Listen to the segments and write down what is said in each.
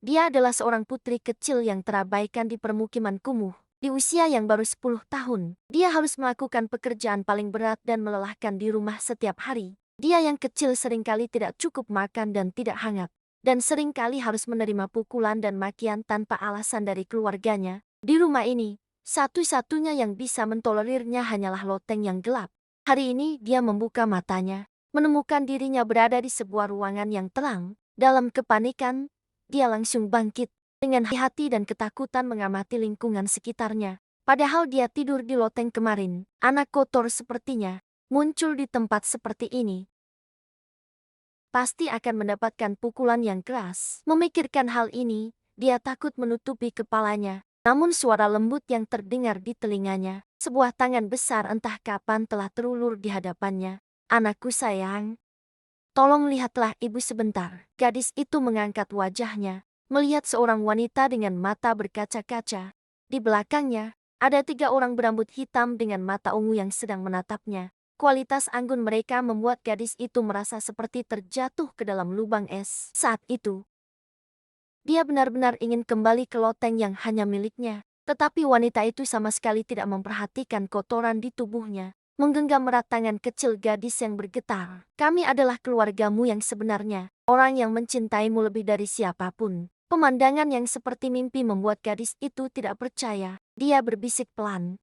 Dia adalah seorang putri kecil yang terabaikan di permukiman kumuh. Di usia yang baru 10 tahun, dia harus melakukan pekerjaan paling berat dan melelahkan di rumah setiap hari. Dia yang kecil seringkali tidak cukup makan dan tidak hangat, dan seringkali harus menerima pukulan dan makian tanpa alasan dari keluarganya. Di rumah ini, satu-satunya yang bisa mentolerirnya hanyalah loteng yang gelap. Hari ini dia membuka matanya, menemukan dirinya berada di sebuah ruangan yang terang. Dalam kepanikan, dia langsung bangkit. Dengan hati dan ketakutan mengamati lingkungan sekitarnya. Padahal dia tidur di loteng kemarin, anak kotor sepertinya, muncul di tempat seperti ini. Pasti akan mendapatkan pukulan yang keras. Memikirkan hal ini, dia takut menutupi kepalanya. Namun suara lembut yang terdengar di telinganya, sebuah tangan besar entah kapan telah terulur di hadapannya. Anakku sayang, tolong lihatlah ibu sebentar. Gadis itu mengangkat wajahnya, melihat seorang wanita dengan mata berkaca-kaca. Di belakangnya, ada 3 orang berambut hitam dengan mata ungu yang sedang menatapnya. Kualitas anggun mereka membuat gadis itu merasa seperti terjatuh ke dalam lubang es. Saat itu, dia benar-benar ingin kembali ke loteng yang hanya miliknya. Tetapi wanita itu sama sekali tidak memperhatikan kotoran di tubuhnya. Menggenggam erat tangan kecil gadis yang bergetar. Kami adalah keluargamu yang sebenarnya. Orang yang mencintaimu lebih dari siapapun. Pemandangan yang seperti mimpi membuat gadis itu tidak percaya. Dia berbisik pelan.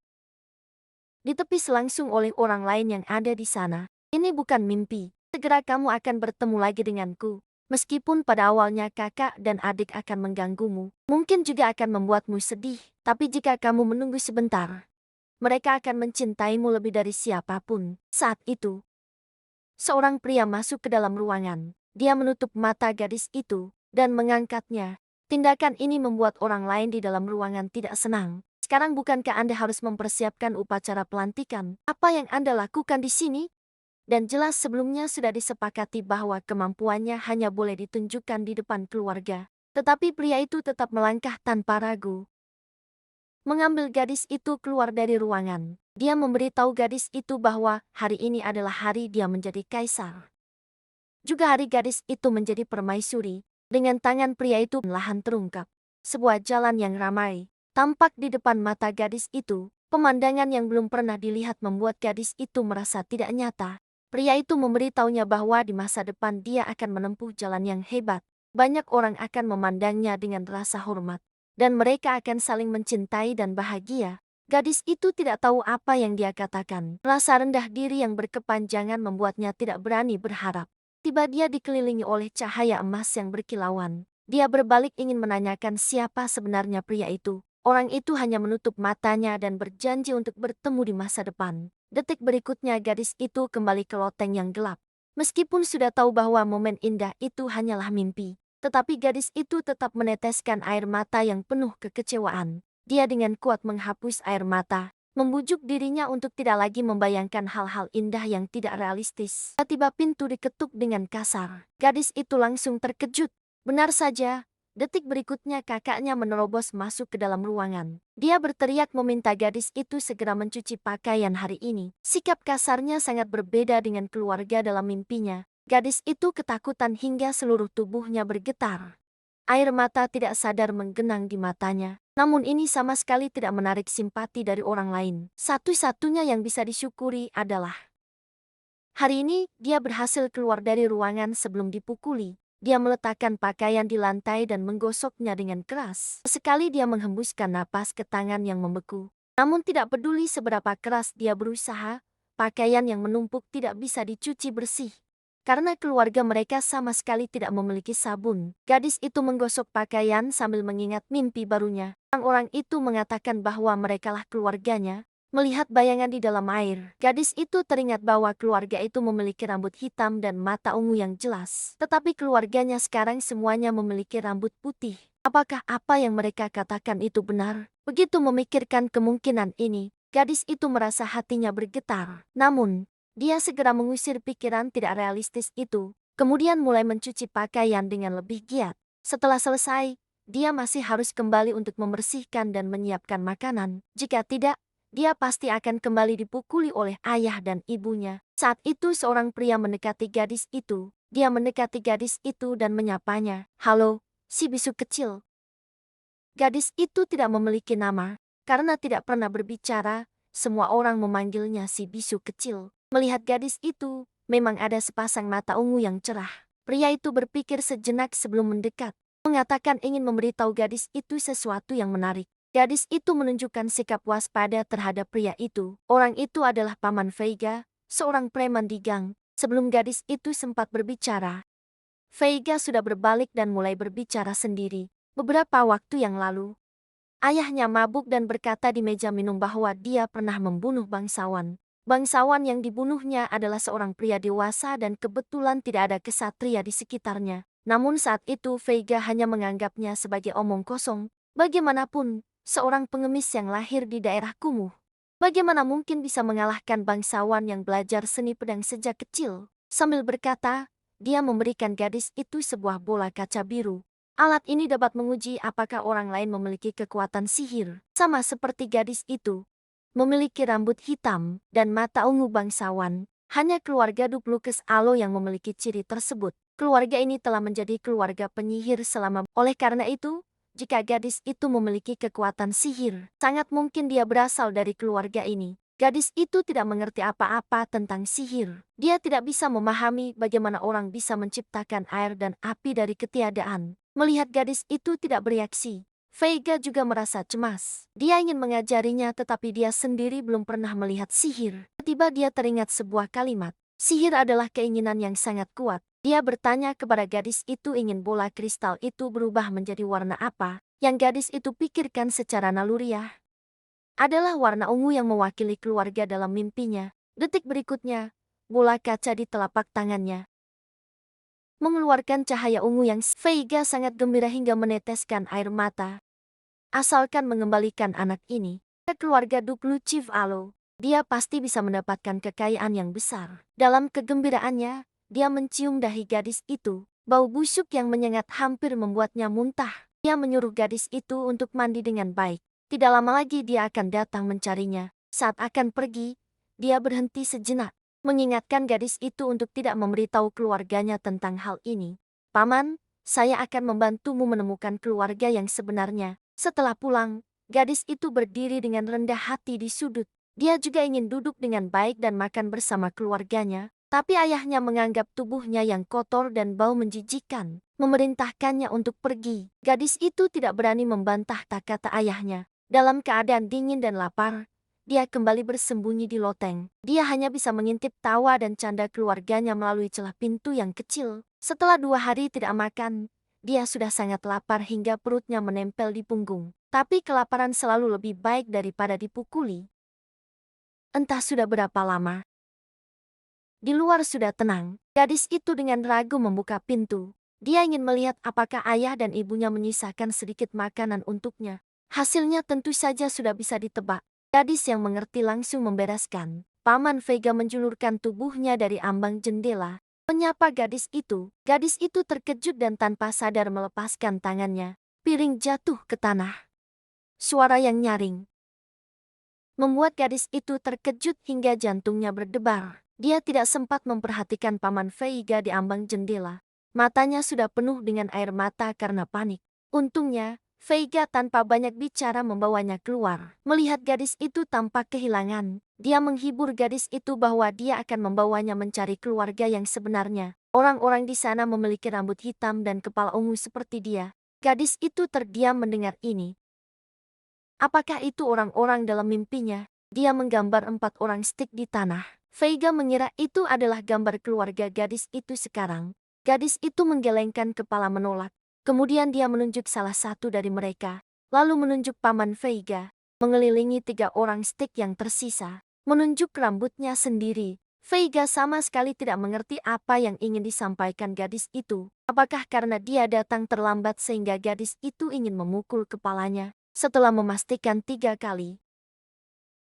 Ditepis langsung oleh orang lain yang ada di sana. Ini bukan mimpi. Segera kamu akan bertemu lagi denganku. Meskipun pada awalnya kakak dan adik akan mengganggumu, mungkin juga akan membuatmu sedih. Tapi jika kamu menunggu sebentar, mereka akan mencintaimu lebih dari siapapun. Saat itu, seorang pria masuk ke dalam ruangan. Dia menutup mata gadis itu dan mengangkatnya. Tindakan ini membuat orang lain di dalam ruangan tidak senang. Sekarang bukankah Anda harus mempersiapkan upacara pelantikan? Apa yang Anda lakukan di sini? Dan jelas sebelumnya sudah disepakati bahwa kemampuannya hanya boleh ditunjukkan di depan keluarga. Tetapi pria itu tetap melangkah tanpa ragu. Mengambil gadis itu keluar dari ruangan. Dia memberitahu gadis itu bahwa hari ini adalah hari dia menjadi kaisar. Juga hari gadis itu menjadi permaisuri. Dengan tangan pria itu perlahan terungkap. Sebuah jalan yang ramai tampak di depan mata gadis itu. Pemandangan yang belum pernah dilihat membuat gadis itu merasa tidak nyata. Pria itu memberitahunya bahwa di masa depan dia akan menempuh jalan yang hebat. Banyak orang akan memandangnya dengan rasa hormat. Dan mereka akan saling mencintai dan bahagia. Gadis itu tidak tahu apa yang dia katakan. Rasa rendah diri yang berkepanjangan membuatnya tidak berani berharap. Tiba dia dikelilingi oleh cahaya emas yang berkilauan. Dia berbalik ingin menanyakan siapa sebenarnya pria itu. Orang itu hanya menutup matanya dan berjanji untuk bertemu di masa depan. Detik berikutnya gadis itu kembali ke loteng yang gelap. Meskipun sudah tahu bahwa momen indah itu hanyalah mimpi, tetapi gadis itu tetap meneteskan air mata yang penuh kekecewaan. Dia dengan kuat menghapus air mata, membujuk dirinya untuk tidak lagi membayangkan hal-hal indah yang tidak realistis. Tiba-tiba pintu diketuk dengan kasar. Gadis itu langsung terkejut. Benar saja, detik berikutnya kakaknya menerobos masuk ke dalam ruangan. Dia berteriak meminta gadis itu segera mencuci pakaian hari ini. Sikap kasarnya sangat berbeda dengan keluarga dalam mimpinya. Gadis itu ketakutan hingga seluruh tubuhnya bergetar. Air mata tidak sadar menggenang di matanya. Namun ini sama sekali tidak menarik simpati dari orang lain. Satu-satunya yang bisa disyukuri adalah hari ini dia berhasil keluar dari ruangan sebelum dipukuli. Dia meletakkan pakaian di lantai dan menggosoknya dengan keras. Sekali dia menghembuskan napas ke tangan yang membeku. Namun tidak peduli seberapa keras dia berusaha, pakaian yang menumpuk tidak bisa dicuci bersih. Karena keluarga mereka sama sekali tidak memiliki sabun. Gadis itu menggosok pakaian sambil mengingat mimpi barunya. Orang-orang itu mengatakan bahwa merekalah keluarganya. Melihat bayangan di dalam air, gadis itu teringat bahwa keluarga itu memiliki rambut hitam dan mata ungu yang jelas. Tetapi keluarganya sekarang semuanya memiliki rambut putih. Apakah apa yang mereka katakan itu benar? Begitu memikirkan kemungkinan ini, gadis itu merasa hatinya bergetar. Namun, dia segera mengusir pikiran tidak realistis itu. Kemudian mulai mencuci pakaian dengan lebih giat. Setelah selesai, dia masih harus kembali untuk membersihkan dan menyiapkan makanan. Jika tidak, dia pasti akan kembali dipukuli oleh ayah dan ibunya. Saat itu seorang pria mendekati gadis itu. Dia mendekati gadis itu dan menyapanya. Halo, si bisu kecil. Gadis itu tidak memiliki nama, karena tidak pernah berbicara, semua orang memanggilnya si bisu kecil. Melihat gadis itu, memang ada sepasang mata ungu yang cerah. Pria itu berpikir sejenak sebelum mendekat, mengatakan ingin memberitahu gadis itu sesuatu yang menarik. Gadis itu menunjukkan sikap waspada terhadap pria itu. Orang itu adalah Paman Veiga, seorang preman di gang. Sebelum gadis itu sempat berbicara, Veiga sudah berbalik dan mulai berbicara sendiri. Beberapa waktu yang lalu, ayahnya mabuk dan berkata di meja minum bahwa dia pernah membunuh bangsawan. Bangsawan yang dibunuhnya adalah seorang pria dewasa dan kebetulan tidak ada kesatria di sekitarnya. Namun saat itu Veiga hanya menganggapnya sebagai omong kosong. Bagaimanapun, seorang pengemis yang lahir di daerah kumuh, bagaimana mungkin bisa mengalahkan bangsawan yang belajar seni pedang sejak kecil? Sambil berkata, dia memberikan gadis itu sebuah bola kaca biru. Alat ini dapat menguji apakah orang lain memiliki kekuatan sihir, sama seperti gadis itu. Memiliki rambut hitam dan mata ungu bangsawan, hanya keluarga Duplukes Alo yang memiliki ciri tersebut. Keluarga ini telah menjadi keluarga penyihir selama. Oleh karena itu, jika gadis itu memiliki kekuatan sihir, sangat mungkin dia berasal dari keluarga ini. Gadis itu tidak mengerti apa-apa tentang sihir. Dia tidak bisa memahami bagaimana orang bisa menciptakan air dan api dari ketiadaan. Melihat gadis itu tidak bereaksi, Veiga juga merasa cemas. Dia ingin mengajarinya tetapi dia sendiri belum pernah melihat sihir. Tiba-tiba dia teringat sebuah kalimat. Sihir adalah keinginan yang sangat kuat. Dia bertanya kepada gadis itu ingin bola kristal itu berubah menjadi warna apa. Yang gadis itu pikirkan secara naluriah adalah warna ungu yang mewakili keluarga dalam mimpinya. Detik berikutnya, bola kaca di telapak tangannya mengeluarkan cahaya ungu yang Veiga sangat gembira hingga meneteskan air mata. Asalkan mengembalikan anak ini ke keluarga Duklu Chief Alo, dia pasti bisa mendapatkan kekayaan yang besar. Dalam kegembiraannya, dia mencium dahi gadis itu. Bau busuk yang menyengat hampir membuatnya muntah. Dia menyuruh gadis itu untuk mandi dengan baik. Tidak lama lagi dia akan datang mencarinya. Saat akan pergi, dia berhenti sejenak, mengingatkan gadis itu untuk tidak memberitahu keluarganya tentang hal ini. Paman, saya akan membantumu menemukan keluarga yang sebenarnya. Setelah pulang, gadis itu berdiri dengan rendah hati di sudut. Dia juga ingin duduk dengan baik dan makan bersama keluarganya. Tapi ayahnya menganggap tubuhnya yang kotor dan bau menjijikkan, memerintahkannya untuk pergi. Gadis itu tidak berani membantah kata ayahnya. Dalam keadaan dingin dan lapar, dia kembali bersembunyi di loteng. Dia hanya bisa mengintip tawa dan canda keluarganya melalui celah pintu yang kecil. Setelah 2 hari tidak makan, dia sudah sangat lapar hingga perutnya menempel di punggung. Tapi kelaparan selalu lebih baik daripada dipukuli. Entah sudah berapa lama. Di luar sudah tenang. Gadis itu dengan ragu membuka pintu. Dia ingin melihat apakah ayah dan ibunya menyisakan sedikit makanan untuknya. Hasilnya tentu saja sudah bisa ditebak. Gadis yang mengerti langsung membereskan. Paman Veiga menjulurkan tubuhnya dari ambang jendela, menyapa gadis itu. Gadis itu terkejut dan tanpa sadar melepaskan tangannya. Piring jatuh ke tanah. Suara yang nyaring membuat gadis itu terkejut hingga jantungnya berdebar. Dia tidak sempat memperhatikan Paman Veiga di ambang jendela. Matanya sudah penuh dengan air mata karena panik. Untungnya, Veiga tanpa banyak bicara membawanya keluar. Melihat gadis itu tampak kehilangan, dia menghibur gadis itu bahwa dia akan membawanya mencari keluarga yang sebenarnya. Orang-orang di sana memiliki rambut hitam dan kepala ungu seperti dia. Gadis itu terdiam mendengar ini. Apakah itu orang-orang dalam mimpinya? Dia menggambar 4 orang stik di tanah. Veiga mengira itu adalah gambar keluarga gadis itu sekarang. Gadis itu menggelengkan kepala menolak. Kemudian dia menunjuk salah satu dari mereka. Lalu menunjuk Paman Veiga. Mengelilingi 3 orang stik yang tersisa. Menunjuk rambutnya sendiri. Veiga sama sekali tidak mengerti apa yang ingin disampaikan gadis itu. Apakah karena dia datang terlambat sehingga gadis itu ingin memukul kepalanya? Setelah memastikan 3 kali,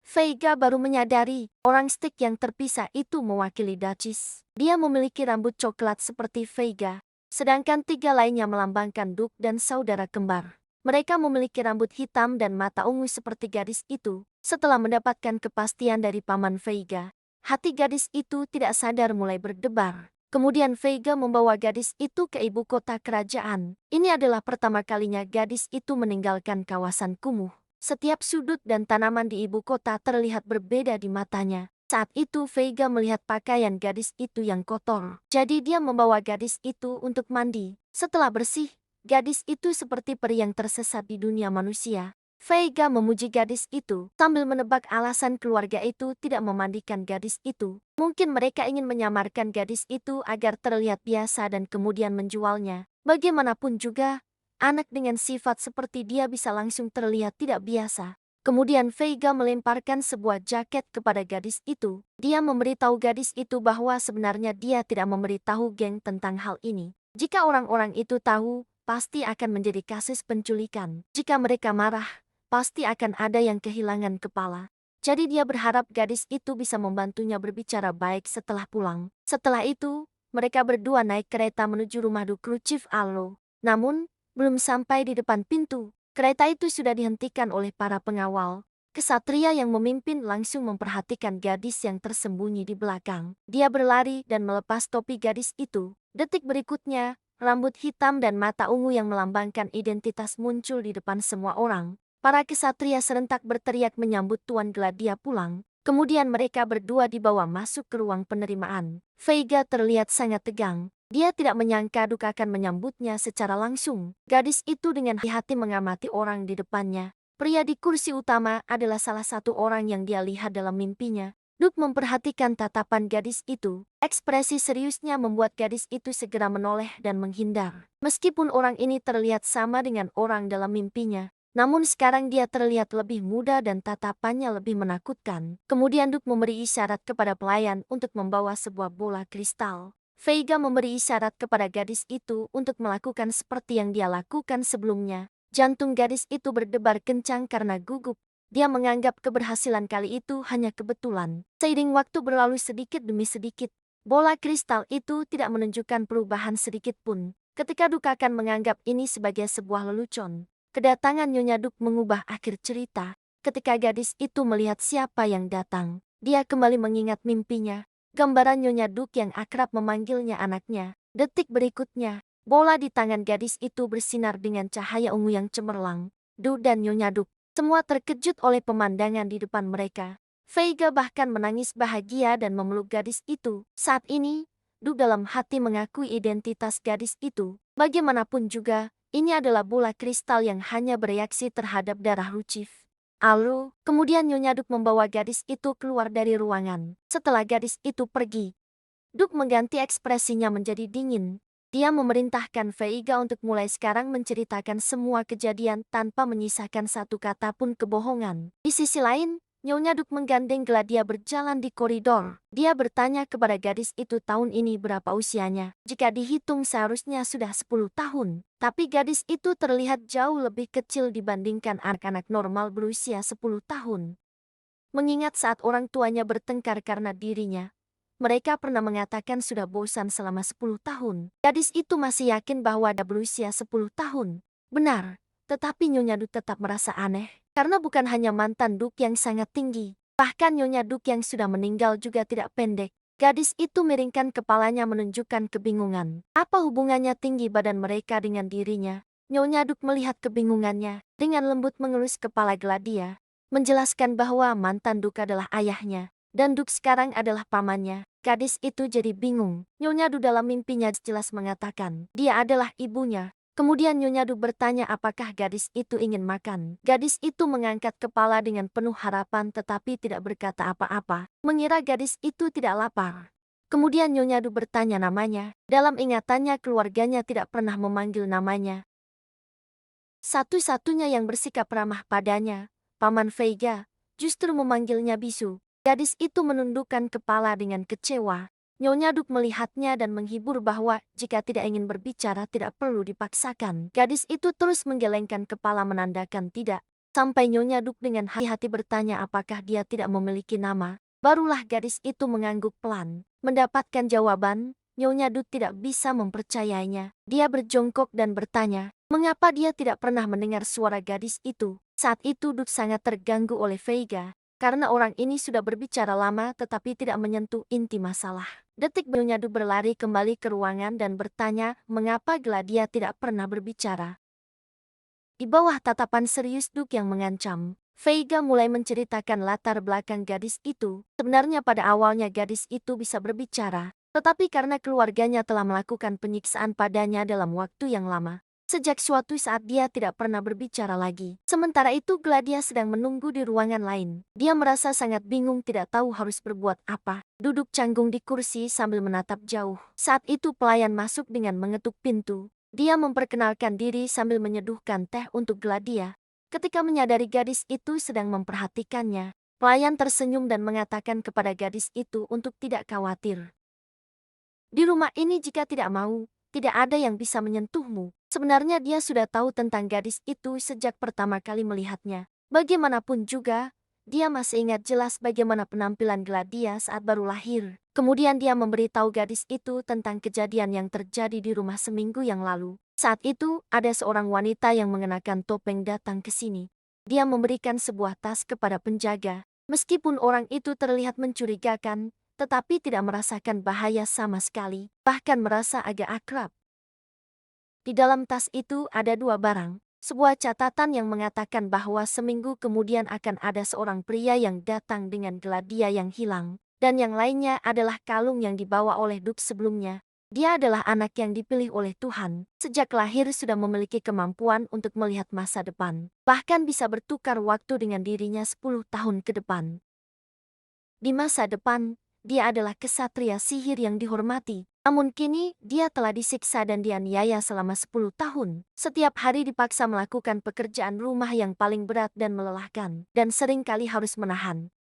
Veiga baru menyadari, orang stik yang terpisah itu mewakili Duchess. Dia memiliki rambut coklat seperti Veiga, sedangkan 3 lainnya melambangkan Duke dan saudara kembar. Mereka memiliki rambut hitam dan mata ungu seperti gadis itu. Setelah mendapatkan kepastian dari Paman Veiga, hati gadis itu tidak sadar mulai berdebar. Kemudian Veiga membawa gadis itu ke ibu kota kerajaan. Ini adalah pertama kalinya gadis itu meninggalkan kawasan kumuh. Setiap sudut dan tanaman di ibu kota terlihat berbeda di matanya. Saat itu Veiga melihat pakaian gadis itu yang kotor. Jadi dia membawa gadis itu untuk mandi. Setelah bersih, gadis itu seperti peri yang tersesat di dunia manusia. Veiga memuji gadis itu sambil menebak alasan keluarga itu tidak memandikan gadis itu. Mungkin mereka ingin menyamarkan gadis itu agar terlihat biasa dan kemudian menjualnya. Bagaimanapun juga, anak dengan sifat seperti dia bisa langsung terlihat tidak biasa. Kemudian Veiga melemparkan sebuah jaket kepada gadis itu. Dia memberitahu gadis itu bahwa sebenarnya dia tidak memberitahu geng tentang hal ini. Jika orang-orang itu tahu, pasti akan menjadi kasus penculikan. Jika mereka marah, pasti akan ada yang kehilangan kepala. Jadi dia berharap gadis itu bisa membantunya berbicara baik setelah pulang. Setelah itu, mereka berdua naik kereta menuju rumah Dukru Chief Allo. Namun, belum sampai di depan pintu, kereta itu sudah dihentikan oleh para pengawal. Kesatria yang memimpin langsung memperhatikan gadis yang tersembunyi di belakang. Dia berlari dan melepas topi gadis itu. Detik berikutnya, rambut hitam dan mata ungu yang melambangkan identitas muncul di depan semua orang. Para kesatria serentak berteriak menyambut Tuan Gladia pulang. Kemudian mereka berdua dibawa masuk ke ruang penerimaan. Veiga terlihat sangat tegang. Dia tidak menyangka Duk akan menyambutnya secara langsung. Gadis itu dengan hati-hati mengamati orang di depannya. Pria di kursi utama adalah salah satu orang yang dia lihat dalam mimpinya. Duk memperhatikan tatapan gadis itu. Ekspresi seriusnya membuat gadis itu segera menoleh dan menghindar. Meskipun orang ini terlihat sama dengan orang dalam mimpinya, namun sekarang dia terlihat lebih muda dan tatapannya lebih menakutkan. Kemudian Duk memberi isyarat kepada pelayan untuk membawa sebuah bola kristal. Veiga memberi isyarat kepada gadis itu untuk melakukan seperti yang dia lakukan sebelumnya. Jantung gadis itu berdebar kencang karena gugup. Dia menganggap keberhasilan kali itu hanya kebetulan. Seiring waktu berlalu sedikit demi sedikit, bola kristal itu tidak menunjukkan perubahan sedikit pun. Ketika Duk akan menganggap ini sebagai sebuah lelucon, kedatangan Nyonya Duk mengubah akhir cerita. Ketika gadis itu melihat siapa yang datang, dia kembali mengingat mimpinya. Gambaran Nyonya Duk yang akrab memanggilnya anaknya. Detik berikutnya, bola di tangan gadis itu bersinar dengan cahaya ungu yang cemerlang. Duk dan Nyonya Duk semua terkejut oleh pemandangan di depan mereka. Veiga bahkan menangis bahagia dan memeluk gadis itu. Saat ini, Duk dalam hati mengakui identitas gadis itu. Bagaimanapun juga, ini adalah bola kristal yang hanya bereaksi terhadap darah Lucif. Allo, kemudian Nyonya Duk membawa gadis itu keluar dari ruangan. Setelah gadis itu pergi, Duk mengganti ekspresinya menjadi dingin. Dia memerintahkan Veiga untuk mulai sekarang menceritakan semua kejadian tanpa menyisakan satu kata pun kebohongan. Di sisi lain, Nyonya Duk menggandeng Gladia berjalan di koridor. Dia bertanya kepada gadis itu tahun ini berapa usianya. Jika dihitung seharusnya sudah 10 tahun. Tapi gadis itu terlihat jauh lebih kecil dibandingkan anak-anak normal berusia 10 tahun. Mengingat saat orang tuanya bertengkar karena dirinya, mereka pernah mengatakan sudah bosan selama 10 tahun. Gadis itu masih yakin bahwa dia berusia 10 tahun. Benar, tetapi Nyonya Duk tetap merasa aneh. Karena bukan hanya mantan Duk yang sangat tinggi, bahkan Nyonya Duk yang sudah meninggal juga tidak pendek. Gadis itu miringkan kepalanya menunjukkan kebingungan. Apa hubungannya tinggi badan mereka dengan dirinya? Nyonya Duk melihat kebingungannya, dengan lembut mengelus kepala Gladia, menjelaskan bahwa mantan Duk adalah ayahnya, dan Duk sekarang adalah pamannya. Gadis itu jadi bingung. Nyonya Duk dalam mimpinya jelas mengatakan, dia adalah ibunya. Kemudian Nyonya Duk bertanya apakah gadis itu ingin makan. Gadis itu mengangkat kepala dengan penuh harapan tetapi tidak berkata apa-apa. Mengira gadis itu tidak lapar. Kemudian Nyonya Duk bertanya namanya. Dalam ingatannya keluarganya tidak pernah memanggil namanya. Satu-satunya yang bersikap ramah padanya, Paman Veiga, justru memanggilnya bisu. Gadis itu menundukkan kepala dengan kecewa. Nyonya Duk melihatnya dan menghibur bahwa jika tidak ingin berbicara tidak perlu dipaksakan. Gadis itu terus menggelengkan kepala menandakan tidak. Sampai Nyonya Duk dengan hati-hati bertanya apakah dia tidak memiliki nama. Barulah gadis itu mengangguk pelan. Mendapatkan jawaban, Nyonya Duk tidak bisa mempercayainya. Dia berjongkok dan bertanya, mengapa dia tidak pernah mendengar suara gadis itu. Saat itu Duk sangat terganggu oleh Veiga. karena orang ini sudah berbicara lama tetapi tidak menyentuh inti masalah. Detik berikutnya Duke berlari kembali ke ruangan dan bertanya mengapa Gladia tidak pernah berbicara. Di bawah tatapan serius Duke yang mengancam, Veiga mulai menceritakan latar belakang gadis itu. Sebenarnya pada awalnya gadis itu bisa berbicara, tetapi karena keluarganya telah melakukan penyiksaan padanya dalam waktu yang lama. Sejak suatu saat dia tidak pernah berbicara lagi. Sementara itu Gladia sedang menunggu di ruangan lain. Dia merasa sangat bingung tidak tahu harus berbuat apa. Duduk canggung di kursi sambil menatap jauh. Saat itu pelayan masuk dengan mengetuk pintu. Dia memperkenalkan diri sambil menyeduhkan teh untuk Gladia. Ketika menyadari gadis itu sedang memperhatikannya, pelayan tersenyum dan mengatakan kepada gadis itu untuk tidak khawatir. Di rumah ini jika tidak mau, tidak ada yang bisa menyentuhmu. Sebenarnya dia sudah tahu tentang gadis itu sejak pertama kali melihatnya. Bagaimanapun juga, dia masih ingat jelas bagaimana penampilan Gladia saat baru lahir. Kemudian dia memberitahu gadis itu tentang kejadian yang terjadi di rumah seminggu yang lalu. Saat itu, ada seorang wanita yang mengenakan topeng datang ke sini. Dia memberikan sebuah tas kepada penjaga. Meskipun orang itu terlihat mencurigakan, tetapi tidak merasakan bahaya sama sekali, bahkan merasa agak akrab. Di dalam tas itu ada dua barang. Sebuah catatan yang mengatakan bahwa seminggu kemudian akan ada seorang pria yang datang dengan Gladia yang hilang. Dan yang lainnya adalah kalung yang dibawa oleh Duke sebelumnya. Dia adalah anak yang dipilih oleh Tuhan. Sejak lahir sudah memiliki kemampuan untuk melihat masa depan. Bahkan bisa bertukar waktu dengan dirinya 10 tahun ke depan. Di masa depan, dia adalah kesatria sihir yang dihormati. Namun kini, dia telah disiksa dan dianiaya selama 10 tahun. Setiap hari dipaksa melakukan pekerjaan rumah yang paling berat dan melelahkan, dan sering kali harus menahan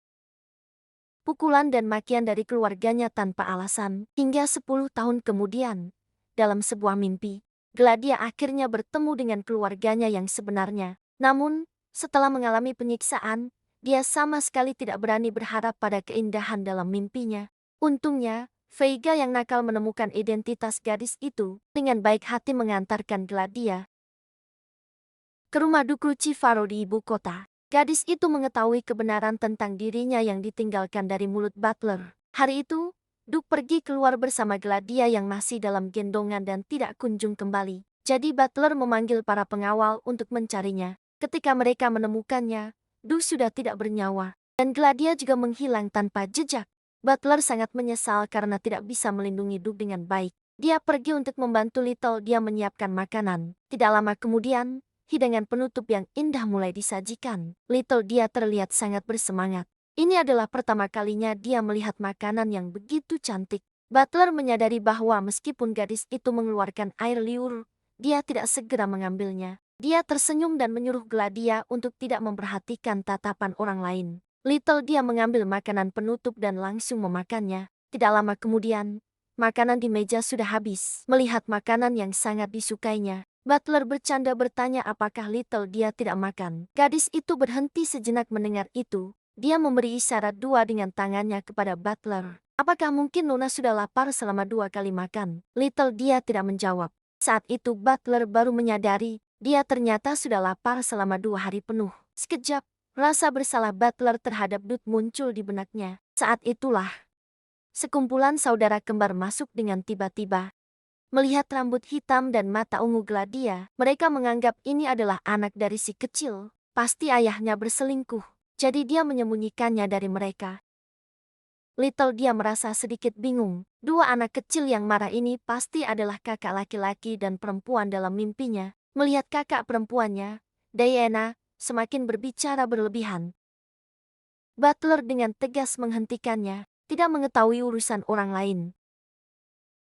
pukulan dan makian dari keluarganya tanpa alasan. Hingga 10 tahun kemudian, dalam sebuah mimpi, Gladia akhirnya bertemu dengan keluarganya yang sebenarnya. Namun, setelah mengalami penyiksaan, dia sama sekali tidak berani berharap pada keindahan dalam mimpinya. Untungnya, Veiga yang nakal menemukan identitas gadis itu, dengan baik hati mengantarkan Gladia ke rumah Duke Lucifaro di ibu kota. Gadis itu mengetahui kebenaran tentang dirinya yang ditinggalkan dari mulut butler. Hari itu, Duke pergi keluar bersama Gladia yang masih dalam gendongan dan tidak kunjung kembali. Jadi butler memanggil para pengawal untuk mencarinya. Ketika mereka menemukannya, Duke sudah tidak bernyawa, dan Gladia juga menghilang tanpa jejak. Butler sangat menyesal karena tidak bisa melindungi Duke dengan baik. Dia pergi untuk membantu Little dia menyiapkan makanan. Tidak lama kemudian, hidangan penutup yang indah mulai disajikan. Little dia terlihat sangat bersemangat. Ini adalah pertama kalinya dia melihat makanan yang begitu cantik. Butler menyadari bahwa meskipun gadis itu mengeluarkan air liur, dia tidak segera mengambilnya. Dia tersenyum dan menyuruh Gladia untuk tidak memperhatikan tatapan orang lain. Little dia mengambil makanan penutup dan langsung memakannya. Tidak lama kemudian, makanan di meja sudah habis. Melihat makanan yang sangat disukainya, Butler bercanda bertanya apakah Little dia tidak makan. Gadis itu berhenti sejenak mendengar itu. Dia memberi isyarat dua dengan tangannya kepada Butler. Apakah mungkin Nona sudah lapar selama 2 kali makan? Little dia tidak menjawab. Saat itu Butler baru menyadari, dia ternyata sudah lapar selama 2 hari penuh. Sekejap, rasa bersalah Butler terhadap Duke muncul di benaknya. Saat itulah, sekumpulan saudara kembar masuk dengan tiba-tiba. Melihat rambut hitam dan mata ungu Gladia, mereka menganggap ini adalah anak dari si kecil. Pasti ayahnya berselingkuh, jadi dia menyembunyikannya dari mereka. Little dia merasa sedikit bingung. Dua anak kecil yang marah ini pasti adalah kakak laki-laki dan perempuan dalam mimpinya. Melihat kakak perempuannya, Diana, semakin berbicara berlebihan. Butler dengan tegas menghentikannya, tidak mengetahui urusan orang lain.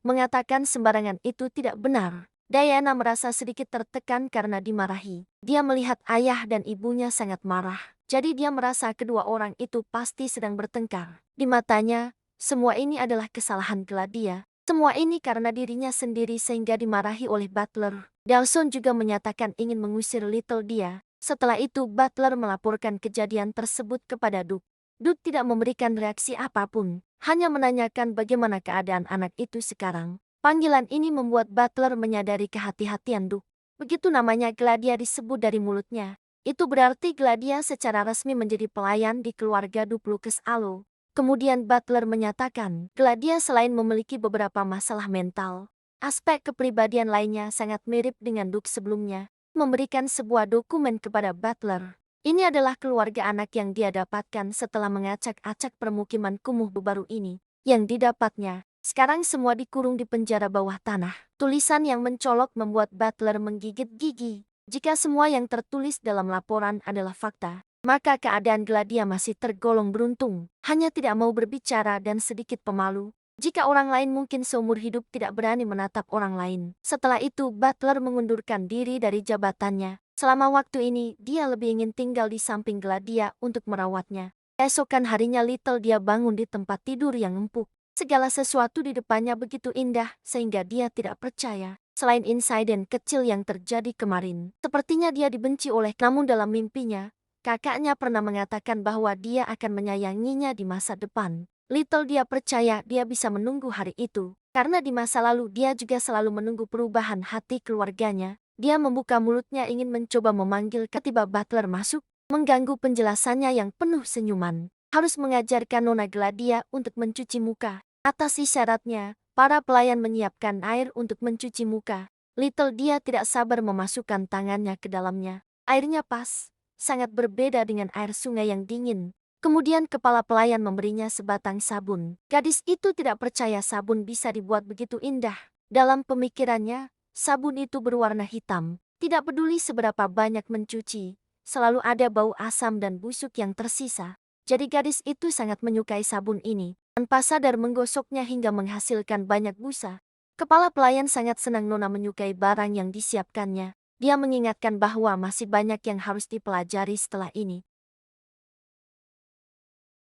Mengatakan sembarangan itu tidak benar. Diana merasa sedikit tertekan karena dimarahi. Dia melihat ayah dan ibunya sangat marah. Jadi dia merasa kedua orang itu pasti sedang bertengkar. Di matanya, semua ini adalah kesalahan Gladia. Semua ini karena dirinya sendiri sehingga dimarahi oleh Butler. Dawson juga menyatakan ingin mengusir Little dia. Setelah itu Butler melaporkan kejadian tersebut kepada Duke. Duke tidak memberikan reaksi apapun. Hanya menanyakan bagaimana keadaan anak itu sekarang. Panggilan ini membuat Butler menyadari kehati-hatian Duke. Begitu namanya Gladia disebut dari mulutnya, Itu berarti Gladia secara resmi menjadi pelayan di keluarga Duplukes Alo. Kemudian Butler menyatakan, Gladia selain memiliki beberapa masalah mental, aspek kepribadian lainnya sangat mirip dengan Duke sebelumnya. Memberikan sebuah dokumen kepada Butler. Ini adalah keluarga anak yang dia dapatkan setelah mengacak-acak permukiman kumuh baru ini. Yang didapatnya, sekarang semua dikurung di penjara bawah tanah. Tulisan yang mencolok membuat Butler menggigit gigi. Jika semua yang tertulis dalam laporan adalah fakta, maka keadaan Gladia masih tergolong beruntung. Hanya tidak mau berbicara dan sedikit pemalu. Jika orang lain mungkin seumur hidup tidak berani menatap orang lain. Setelah itu Butler mengundurkan diri dari jabatannya. Selama waktu ini, dia lebih ingin tinggal di samping Gladia untuk merawatnya. Esokan harinya Little dia bangun di tempat tidur yang empuk. Segala sesuatu di depannya begitu indah sehingga dia tidak percaya. Selain insiden kecil yang terjadi kemarin, sepertinya dia dibenci namun dalam mimpinya, kakaknya pernah mengatakan bahwa dia akan menyayanginya di masa depan. Little dia percaya dia bisa menunggu hari itu, karena di masa lalu dia juga selalu menunggu perubahan hati keluarganya. Dia membuka mulutnya ingin mencoba memanggil ketika Butler masuk, mengganggu penjelasannya yang penuh senyuman. Harus mengajarkan Nona Gladia untuk mencuci muka. Atas isyaratnya, para pelayan menyiapkan air untuk mencuci muka. Little dia tidak sabar memasukkan tangannya ke dalamnya. Airnya pas, sangat berbeda dengan air sungai yang dingin. Kemudian kepala pelayan memberinya sebatang sabun. Gadis itu tidak percaya sabun bisa dibuat begitu indah. Dalam pemikirannya, sabun itu berwarna hitam. Tidak peduli seberapa banyak mencuci, selalu ada bau asam dan busuk yang tersisa. Jadi gadis itu sangat menyukai sabun ini. Tanpa sadar menggosoknya hingga menghasilkan banyak busa. Kepala pelayan sangat senang Nona menyukai barang yang disiapkannya. Dia mengingatkan bahwa masih banyak yang harus dipelajari setelah ini.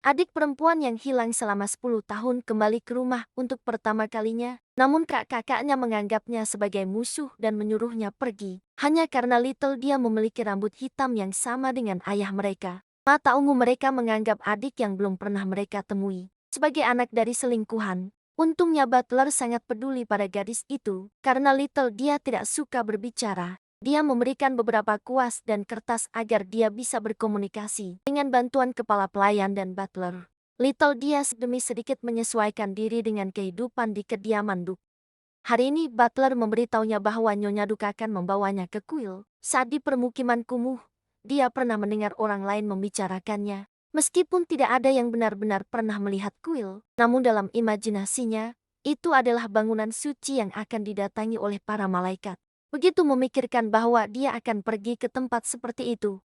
Adik perempuan yang hilang selama 10 tahun kembali ke rumah untuk pertama kalinya, namun kakaknya menganggapnya sebagai musuh dan menyuruhnya pergi. Hanya karena Little dia memiliki rambut hitam yang sama dengan ayah mereka. Mata ungu mereka menganggap adik yang belum pernah mereka temui sebagai anak dari selingkuhan. Untungnya Butler sangat peduli pada gadis itu, karena Little dia tidak suka berbicara. Dia memberikan beberapa kuas dan kertas agar dia bisa berkomunikasi dengan bantuan kepala pelayan dan Butler. Little dia demi sedikit menyesuaikan diri dengan kehidupan di kediaman Duke. Hari ini Butler memberitahunya bahwa Nyonya Duke akan membawanya ke kuil. Saat di permukiman kumuh, dia pernah mendengar orang lain membicarakannya. Meskipun tidak ada yang benar-benar pernah melihat kuil, namun dalam imajinasinya, itu adalah bangunan suci yang akan didatangi oleh para malaikat. Begitu memikirkan bahwa dia akan pergi ke tempat seperti itu.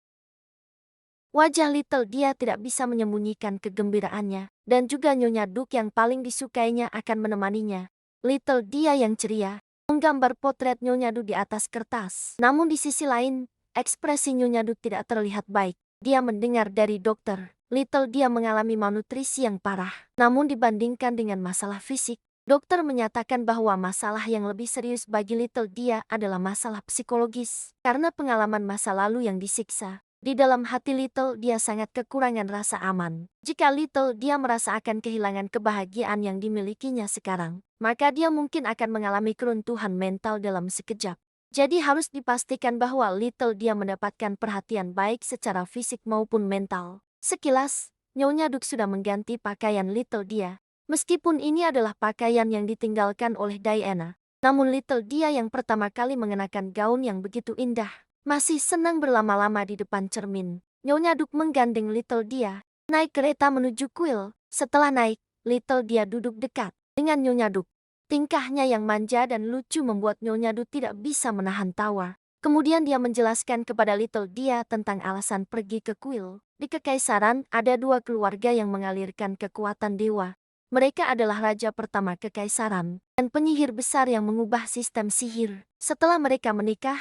Wajah Little dia tidak bisa menyembunyikan kegembiraannya, dan juga Nyonya Duke yang paling disukainya akan menemaninya. Little dia yang ceria, menggambar potret Nyonya Duke di atas kertas. Namun di sisi lain, ekspresi Nyonya Duke tidak terlihat baik. Dia mendengar dari dokter, Little dia mengalami malnutrisi yang parah. Namun dibandingkan dengan masalah fisik, dokter menyatakan bahwa masalah yang lebih serius bagi Little dia adalah masalah psikologis. Karena pengalaman masa lalu yang disiksa, di dalam hati Little dia sangat kekurangan rasa aman. Jika Little dia merasa akan kehilangan kebahagiaan yang dimilikinya sekarang, maka dia mungkin akan mengalami keruntuhan mental dalam sekejap. Jadi harus dipastikan bahwa Little dia mendapatkan perhatian baik secara fisik maupun mental. Sekilas, Nyonya Duke sudah mengganti pakaian Little dia. Meskipun ini adalah pakaian yang ditinggalkan oleh Diana, namun Little dia yang pertama kali mengenakan gaun yang begitu indah, masih senang berlama-lama di depan cermin. Nyonya Duke menggandeng Little dia, naik kereta menuju kuil. Setelah naik, Little dia duduk dekat dengan Nyonya Duke. Tingkahnya yang manja dan lucu membuat Nyonya Duke tidak bisa menahan tawa. Kemudian dia menjelaskan kepada Little dia tentang alasan pergi ke kuil. Di kekaisaran ada 2 keluarga yang mengalirkan kekuatan dewa. Mereka adalah raja pertama kekaisaran dan penyihir besar yang mengubah sistem sihir. Setelah mereka menikah,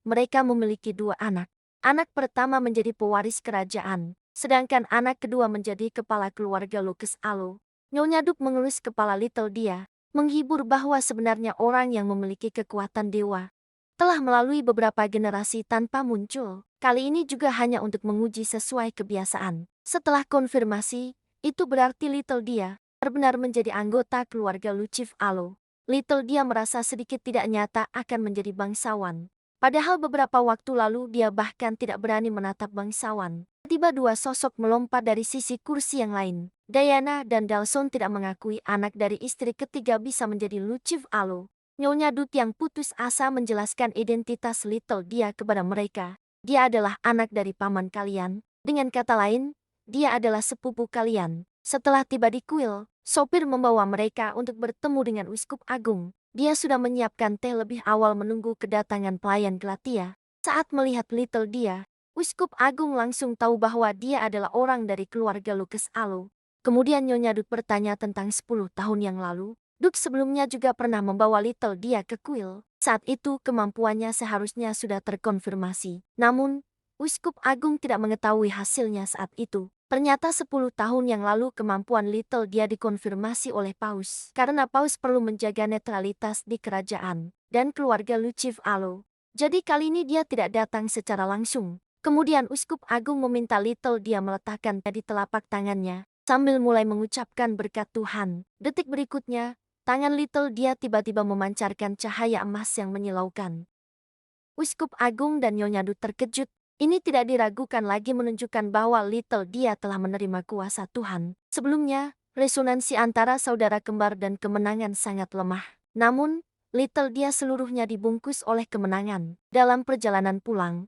mereka memiliki 2 anak. Anak pertama menjadi pewaris kerajaan, sedangkan anak kedua menjadi kepala keluarga Lucas Alo. Nyonya Duke mengelus kepala Little dia, menghibur bahwa sebenarnya orang yang memiliki kekuatan dewa telah melalui beberapa generasi tanpa muncul. Kali ini juga hanya untuk menguji sesuai kebiasaan. Setelah konfirmasi, itu berarti Little dia benar-benar menjadi anggota keluarga Lucif Alo. Little dia merasa sedikit tidak nyata akan menjadi bangsawan. Padahal beberapa waktu lalu dia bahkan tidak berani menatap bangsawan. Tiba dua sosok melompat dari sisi kursi yang lain. Diana dan Dalson tidak mengakui anak dari istri ketiga bisa menjadi Luciv Alo. Nyonya Dut yang putus asa menjelaskan identitas Little dia kepada mereka. Dia adalah anak dari paman kalian. Dengan kata lain, dia adalah sepupu kalian. Setelah tiba di kuil, sopir membawa mereka untuk bertemu dengan Uskup Agung. Dia sudah menyiapkan teh lebih awal menunggu kedatangan pelayan Glatia. Saat melihat Little dia, Uskup Agung langsung tahu bahwa dia adalah orang dari keluarga Lucas Alo. Kemudian Nyonya Duk bertanya tentang 10 tahun yang lalu. Duk sebelumnya juga pernah membawa Little dia ke kuil. Saat itu kemampuannya seharusnya sudah terkonfirmasi. Namun, Uskup Agung tidak mengetahui hasilnya saat itu. Ternyata 10 tahun yang lalu kemampuan Little dia dikonfirmasi oleh Paus. Karena Paus perlu menjaga netralitas di kerajaan dan keluarga Luciv Alo. Jadi kali ini dia tidak datang secara langsung. Kemudian Uskup Agung meminta Little dia meletakkan di telapak tangannya sambil mulai mengucapkan berkat Tuhan. Detik berikutnya, tangan Little dia tiba-tiba memancarkan cahaya emas yang menyilaukan. Uskup Agung dan Nyonya Dut terkejut. Ini tidak diragukan lagi menunjukkan bahwa Little dia telah menerima kuasa Tuhan. Sebelumnya, resonansi antara saudara kembar dan kemenangan sangat lemah. Namun, Little dia seluruhnya dibungkus oleh kemenangan. Dalam perjalanan pulang,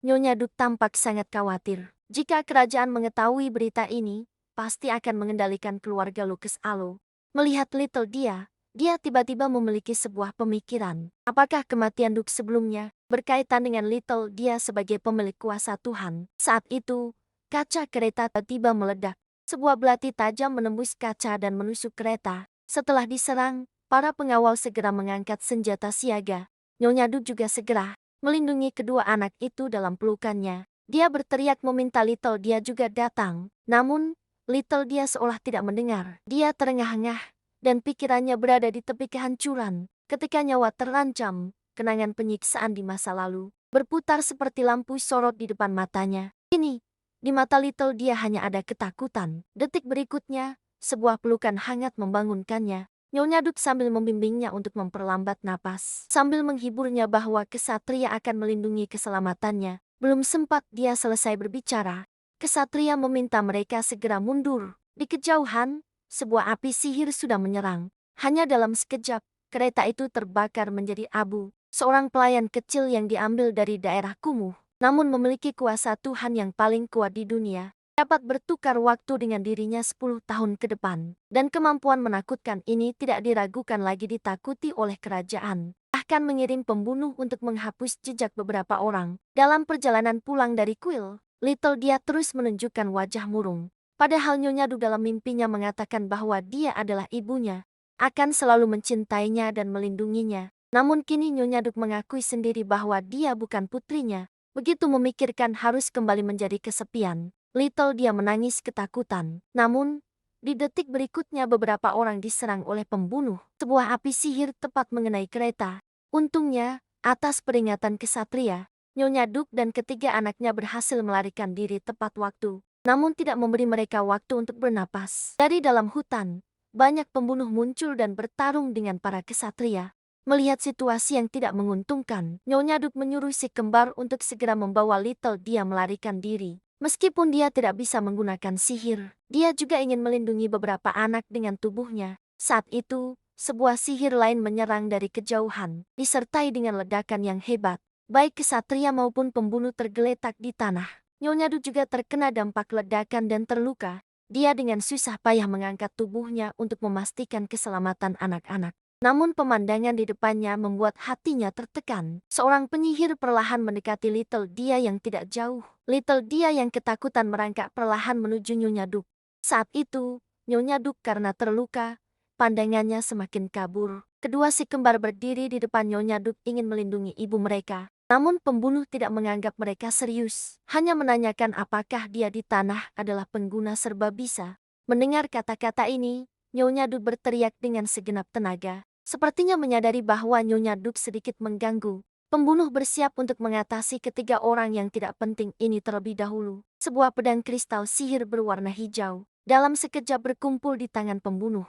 Nyonya Dut tampak sangat khawatir. Jika kerajaan mengetahui berita ini, pasti akan mengendalikan keluarga Lucas Alo. Melihat Little dia tiba-tiba memiliki sebuah pemikiran. Apakah kematian Duk sebelumnya berkaitan dengan Little dia sebagai pemilik kuasa Tuhan? Saat itu, kaca kereta tiba meledak. Sebuah belati tajam menembus kaca dan menusuk kereta. Setelah diserang, para pengawal segera mengangkat senjata siaga. Nyonya Duk juga segera melindungi kedua anak itu dalam pelukannya. Dia berteriak meminta Little dia juga datang. Namun, Little dia seolah tidak mendengar. Dia terengah-engah dan pikirannya berada di tepi kehancuran. Ketika nyawa terancam, kenangan penyiksaan di masa lalu berputar seperti lampu sorot di depan matanya. Kini, di mata Little dia hanya ada ketakutan. Detik berikutnya, sebuah pelukan hangat membangunkannya. Nyonya Duk sambil membimbingnya untuk memperlambat napas, sambil menghiburnya bahwa kesatria akan melindungi keselamatannya. Belum sempat dia selesai berbicara, kesatria meminta mereka segera mundur. Di kejauhan, sebuah api sihir sudah menyerang. Hanya dalam sekejap, kereta itu terbakar menjadi abu. Seorang pelayan kecil yang diambil dari daerah kumuh, namun memiliki kuasa Tuhan yang paling kuat di dunia, dapat bertukar waktu dengan dirinya 10 tahun ke depan. Dan kemampuan menakutkan ini tidak diragukan lagi ditakuti oleh kerajaan. Bahkan mengirim pembunuh untuk menghapus jejak beberapa orang. Dalam perjalanan pulang dari kuil, Little dia terus menunjukkan wajah murung. Padahal Nyonya Du dalam mimpinya mengatakan bahwa dia adalah ibunya, akan selalu mencintainya dan melindunginya. Namun kini Nyonya Duk mengakui sendiri bahwa dia bukan putrinya. Begitu memikirkan harus kembali menjadi kesepian, Little dia menangis ketakutan. Namun, di detik berikutnya beberapa orang diserang oleh pembunuh. Sebuah api sihir tepat mengenai kereta. Untungnya, atas peringatan kesatria, Nyonya Duk dan ketiga anaknya berhasil melarikan diri tepat waktu. Namun tidak memberi mereka waktu untuk bernapas. Dari dalam hutan, banyak pembunuh muncul dan bertarung dengan para kesatria. Melihat situasi yang tidak menguntungkan, Nyonya Duk menyuruh si kembar untuk segera membawa Little dia melarikan diri. Meskipun dia tidak bisa menggunakan sihir, dia juga ingin melindungi beberapa anak dengan tubuhnya. Saat itu, sebuah sihir lain menyerang dari kejauhan, disertai dengan ledakan yang hebat. Baik kesatria maupun pembunuh tergeletak di tanah. Nyonya Duk juga terkena dampak ledakan dan terluka. Dia dengan susah payah mengangkat tubuhnya untuk memastikan keselamatan anak-anak. Namun pemandangan di depannya membuat hatinya tertekan. Seorang penyihir perlahan mendekati Little dia yang tidak jauh. Little dia yang ketakutan merangkak perlahan menuju Nyonya Duk. Saat itu, Nyonya Duk karena terluka, pandangannya semakin kabur. Kedua si kembar berdiri di depan Nyonya Duk ingin melindungi ibu mereka. Namun pembunuh tidak menganggap mereka serius. Hanya menanyakan apakah dia di tanah adalah pengguna serba bisa. Mendengar kata-kata ini, Nyonya Duk berteriak dengan segenap tenaga. Sepertinya menyadari bahwa Nyonya Duk sedikit mengganggu. Pembunuh bersiap untuk mengatasi ketiga orang yang tidak penting ini terlebih dahulu. Sebuah pedang kristal sihir berwarna hijau dalam sekejap berkumpul di tangan pembunuh.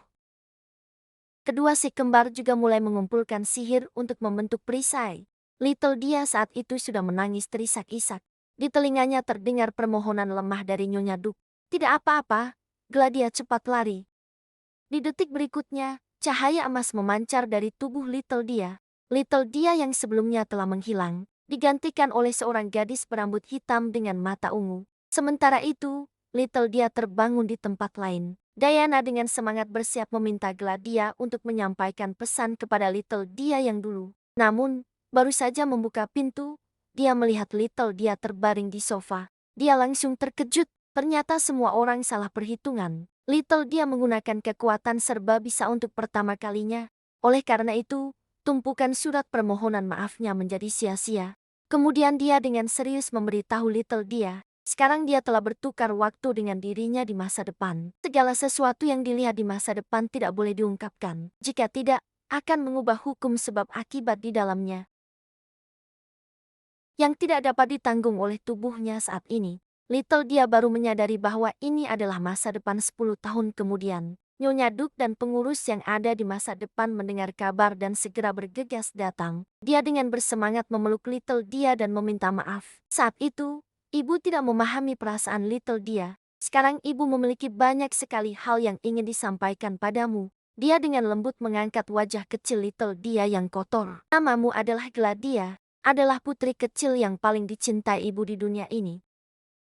Kedua si kembar juga mulai mengumpulkan sihir untuk membentuk perisai. Little Dia saat itu sudah menangis terisak-isak. Di telinganya terdengar permohonan lemah dari Nyonya Duk. Tidak apa-apa, Gladia cepat lari. Di detik berikutnya, cahaya emas memancar dari tubuh Little Dia. Little Dia yang sebelumnya telah menghilang, digantikan oleh seorang gadis berambut hitam dengan mata ungu. Sementara itu, Little Dia terbangun di tempat lain. Diana dengan semangat bersiap meminta Gladia untuk menyampaikan pesan kepada Little Dia yang dulu. Namun, baru saja membuka pintu, dia melihat Little Dia terbaring di sofa. Dia langsung terkejut, ternyata semua orang salah perhitungan. Little Dia menggunakan kekuatan serba bisa untuk pertama kalinya. Oleh karena itu, tumpukan surat permohonan maafnya menjadi sia-sia. Kemudian dia dengan serius memberitahu Little Dia, sekarang dia telah bertukar waktu dengan dirinya di masa depan. Segala sesuatu yang dilihat di masa depan tidak boleh diungkapkan. Jika tidak, akan mengubah hukum sebab akibat di dalamnya yang tidak dapat ditanggung oleh tubuhnya saat ini. Little Dia baru menyadari bahwa ini adalah masa depan 10 tahun kemudian. Nyonya Duk dan pengurus yang ada di masa depan mendengar kabar dan segera bergegas datang. Dia dengan bersemangat memeluk Little Dia dan meminta maaf. Saat itu, ibu tidak memahami perasaan Little Dia. Sekarang ibu memiliki banyak sekali hal yang ingin disampaikan padamu. Dia dengan lembut mengangkat wajah kecil Little Dia yang kotor. Namamu adalah Gladia, adalah putri kecil yang paling dicintai ibu di dunia ini.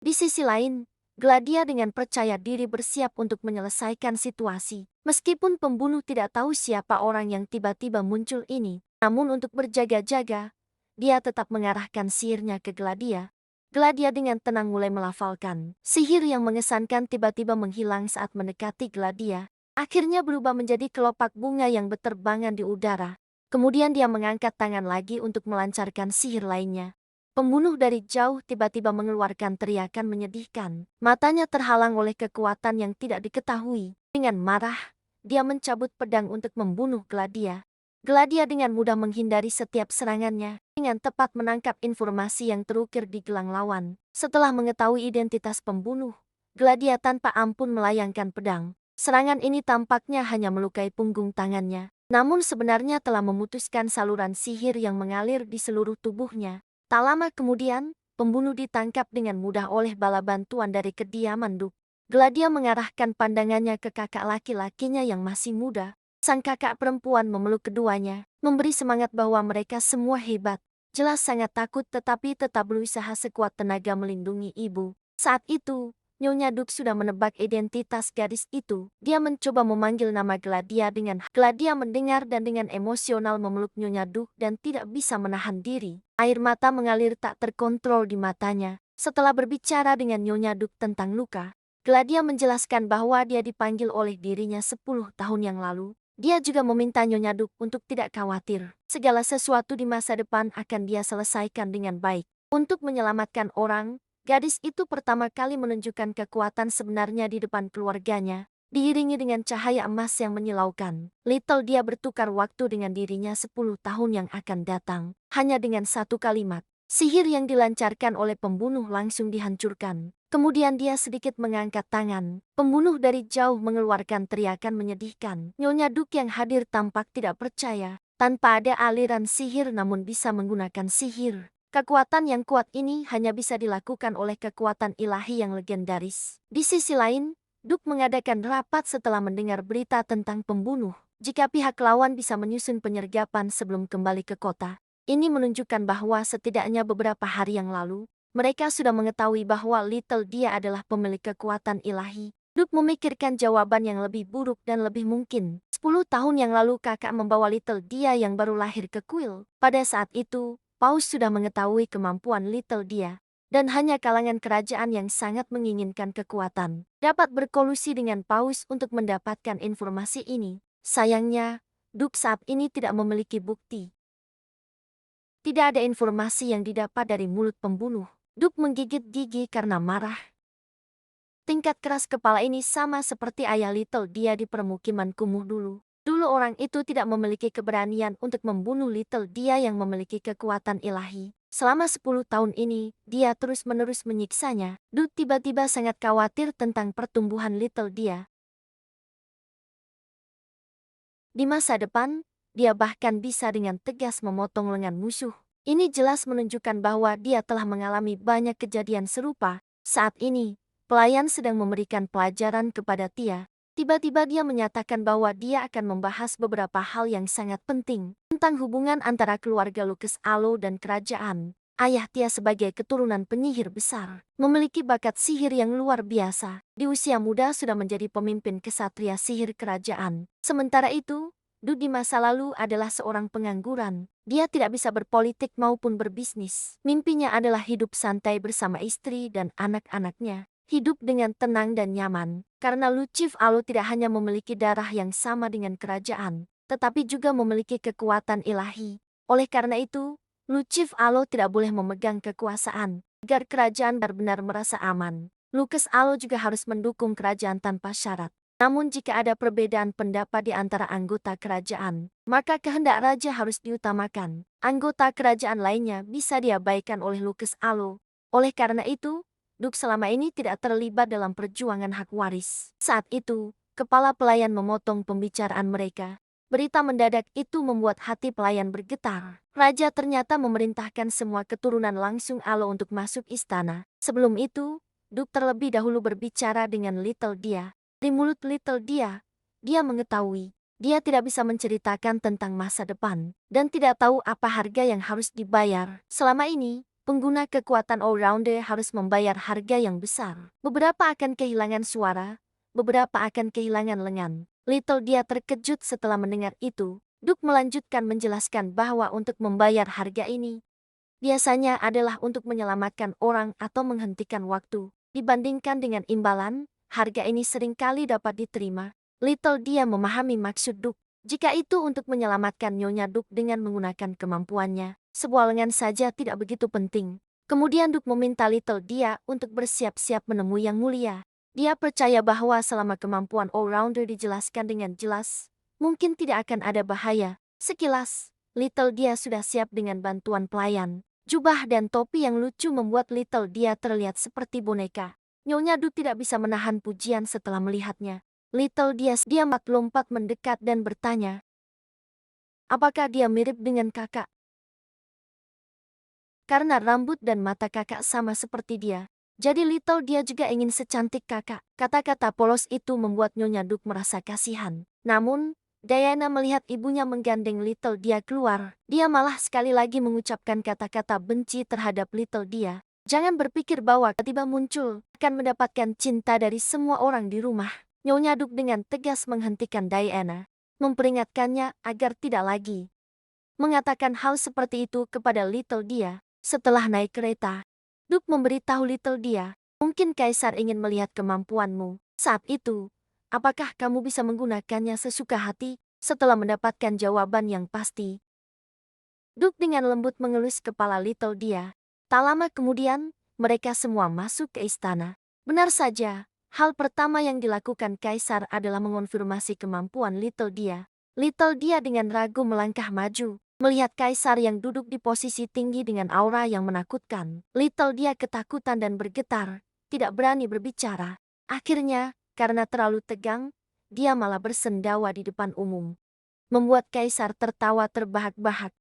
Di sisi lain, Gladia dengan percaya diri bersiap untuk menyelesaikan situasi. Meskipun pembunuh tidak tahu siapa orang yang tiba-tiba muncul ini, namun untuk berjaga-jaga, dia tetap mengarahkan sihirnya ke Gladia. Gladia dengan tenang mulai melafalkan. Sihir yang mengesankan tiba-tiba menghilang saat mendekati Gladia. Akhirnya berubah menjadi kelopak bunga yang berterbangan di udara. Kemudian dia mengangkat tangan lagi untuk melancarkan sihir lainnya. Pembunuh dari jauh tiba-tiba mengeluarkan teriakan menyedihkan. Matanya terhalang oleh kekuatan yang tidak diketahui. Dengan marah, dia mencabut pedang untuk membunuh Gladia. Gladia dengan mudah menghindari setiap serangannya, dengan tepat menangkap informasi yang terukir di gelang lawan. Setelah mengetahui identitas pembunuh, Gladia tanpa ampun melayangkan pedang. Serangan ini tampaknya hanya melukai punggung tangannya. Namun sebenarnya telah memutuskan saluran sihir yang mengalir di seluruh tubuhnya. Tak lama kemudian, pembunuh ditangkap dengan mudah oleh bala bantuan dari kediaman Duk. Gladia mengarahkan pandangannya ke kakak laki-lakinya yang masih muda. Sang kakak perempuan memeluk keduanya, memberi semangat bahwa mereka semua hebat. Jelas sangat takut tetapi tetap berusaha sekuat tenaga melindungi ibu. Saat itu, Nyonya Duk sudah menebak identitas gadis itu. Dia mencoba memanggil nama Gladia dengan Gladia mendengar dan dengan emosional memeluk Nyonya Duk dan tidak bisa menahan diri. Air mata mengalir tak terkontrol di matanya. Setelah berbicara dengan Nyonya Duk tentang luka, Gladia menjelaskan bahwa dia dipanggil oleh dirinya 10 tahun yang lalu. Dia juga meminta Nyonya Duk untuk tidak khawatir. Segala sesuatu di masa depan akan dia selesaikan dengan baik. Untuk menyelamatkan orang, gadis itu pertama kali menunjukkan kekuatan sebenarnya di depan keluarganya. Diiringi dengan cahaya emas yang menyilaukan, Little Dia bertukar waktu dengan dirinya 10 tahun yang akan datang. Hanya dengan satu kalimat, sihir yang dilancarkan oleh pembunuh langsung dihancurkan. Kemudian dia sedikit mengangkat tangan. Pembunuh dari jauh mengeluarkan teriakan menyedihkan. Nyonya Duk yang hadir tampak tidak percaya. Tanpa ada aliran sihir namun bisa menggunakan sihir. Kekuatan yang kuat ini hanya bisa dilakukan oleh kekuatan ilahi yang legendaris. Di sisi lain, Duk mengadakan rapat setelah mendengar berita tentang pembunuh. Jika pihak lawan bisa menyusun penyergapan sebelum kembali ke kota, ini menunjukkan bahwa setidaknya beberapa hari yang lalu, mereka sudah mengetahui bahwa Little Dia adalah pemilik kekuatan ilahi. Duk memikirkan jawaban yang lebih buruk dan lebih mungkin. 10 tahun yang lalu kakak membawa Little Dia yang baru lahir ke kuil. Pada saat itu, Paus sudah mengetahui kemampuan Little Dia, dan hanya kalangan kerajaan yang sangat menginginkan kekuatan dapat berkolusi dengan Paus untuk mendapatkan informasi ini. Sayangnya, Duk saat ini tidak memiliki bukti. Tidak ada informasi yang didapat dari mulut pembunuh. Duk menggigit gigi karena marah. Tingkat keras kepala ini sama seperti ayah Little Dia di permukiman kumuh dulu. Dulu orang itu tidak memiliki keberanian untuk membunuh Little Dia yang memiliki kekuatan ilahi. Selama 10 tahun ini, dia terus-menerus menyiksanya. Duk tiba-tiba sangat khawatir tentang pertumbuhan Little Dia. Di masa depan, dia bahkan bisa dengan tegas memotong lengan musuh. Ini jelas menunjukkan bahwa dia telah mengalami banyak kejadian serupa. Saat ini, pelayan sedang memberikan pelajaran kepada Tia. Tiba-tiba dia menyatakan bahwa dia akan membahas beberapa hal yang sangat penting tentang hubungan antara keluarga Lucas Alo dan kerajaan. Ayah Tia sebagai keturunan penyihir besar, memiliki bakat sihir yang luar biasa. Di usia muda sudah menjadi pemimpin kesatria sihir kerajaan. Sementara itu, Du di masa lalu adalah seorang pengangguran. Dia tidak bisa berpolitik maupun berbisnis. Mimpinya adalah hidup santai bersama istri dan anak-anaknya. Hidup dengan tenang dan nyaman. Karena Lucif Alo tidak hanya memiliki darah yang sama dengan kerajaan, tetapi juga memiliki kekuatan ilahi. Oleh karena itu, Lucif Alo tidak boleh memegang kekuasaan, agar kerajaan benar-benar merasa aman. Lucas Alo juga harus mendukung kerajaan tanpa syarat. Namun jika ada perbedaan pendapat di antara anggota kerajaan, maka kehendak raja harus diutamakan. Anggota kerajaan lainnya bisa diabaikan oleh Lucas Alo. Oleh karena itu, Duk selama ini tidak terlibat dalam perjuangan hak waris. Saat itu, kepala pelayan memotong pembicaraan mereka. Berita mendadak itu membuat hati pelayan bergetar. Raja ternyata memerintahkan semua keturunan langsung Alo untuk masuk istana. Sebelum itu, Duk terlebih dahulu berbicara dengan Little Dia. Di mulut Little Dia mengetahui, dia tidak bisa menceritakan tentang masa depan, dan tidak tahu apa harga yang harus dibayar. Selama ini, pengguna kekuatan all-rounder harus membayar harga yang besar. Beberapa akan kehilangan suara, beberapa akan kehilangan lengan. Little Dia terkejut setelah mendengar itu. Duke melanjutkan menjelaskan bahwa untuk membayar harga ini, biasanya adalah untuk menyelamatkan orang atau menghentikan waktu. Dibandingkan dengan imbalan, harga ini seringkali dapat diterima. Little Dia memahami maksud Duke. Jika itu untuk menyelamatkan Nyonya Duke dengan menggunakan kemampuannya, sebuah lengan saja tidak begitu penting. Kemudian Duke meminta Little Dia untuk bersiap-siap menemui Yang Mulia. Dia percaya bahwa selama kemampuan all-rounder dijelaskan dengan jelas, mungkin tidak akan ada bahaya. Sekilas, Little Dia sudah siap dengan bantuan pelayan. Jubah dan topi yang lucu membuat Little Dia terlihat seperti boneka. Nyonya Du tidak bisa menahan pujian setelah melihatnya. Little Dia lompat mendekat dan bertanya, apakah dia mirip dengan kakak? Karena rambut dan mata kakak sama seperti dia, jadi Little Dia juga ingin secantik kakak. Kata-kata polos itu membuat Nyonya Du merasa kasihan. Namun, Diana melihat ibunya menggandeng Little Dia keluar. Dia malah sekali lagi mengucapkan kata-kata benci terhadap Little Dia. Jangan berpikir bahwa tiba-tiba muncul akan mendapatkan cinta dari semua orang di rumah. Nyonya Duke dengan tegas menghentikan Diana, memperingatkannya agar tidak lagi mengatakan hal seperti itu kepada Little Dia. Setelah naik kereta, Duke memberitahu Little Dia, mungkin Kaisar ingin melihat kemampuanmu. Saat itu, apakah kamu bisa menggunakannya sesuka hati? Setelah mendapatkan jawaban yang pasti, Duke dengan lembut mengelus kepala Little Dia. Tak lama kemudian, mereka semua masuk ke istana. Benar saja, hal pertama yang dilakukan Kaisar adalah mengonfirmasi kemampuan Little Dia. Little Dia dengan ragu melangkah maju, melihat Kaisar yang duduk di posisi tinggi dengan aura yang menakutkan. Little Dia ketakutan dan bergetar, tidak berani berbicara. Akhirnya, karena terlalu tegang, dia malah bersendawa di depan umum, membuat Kaisar tertawa terbahak-bahak.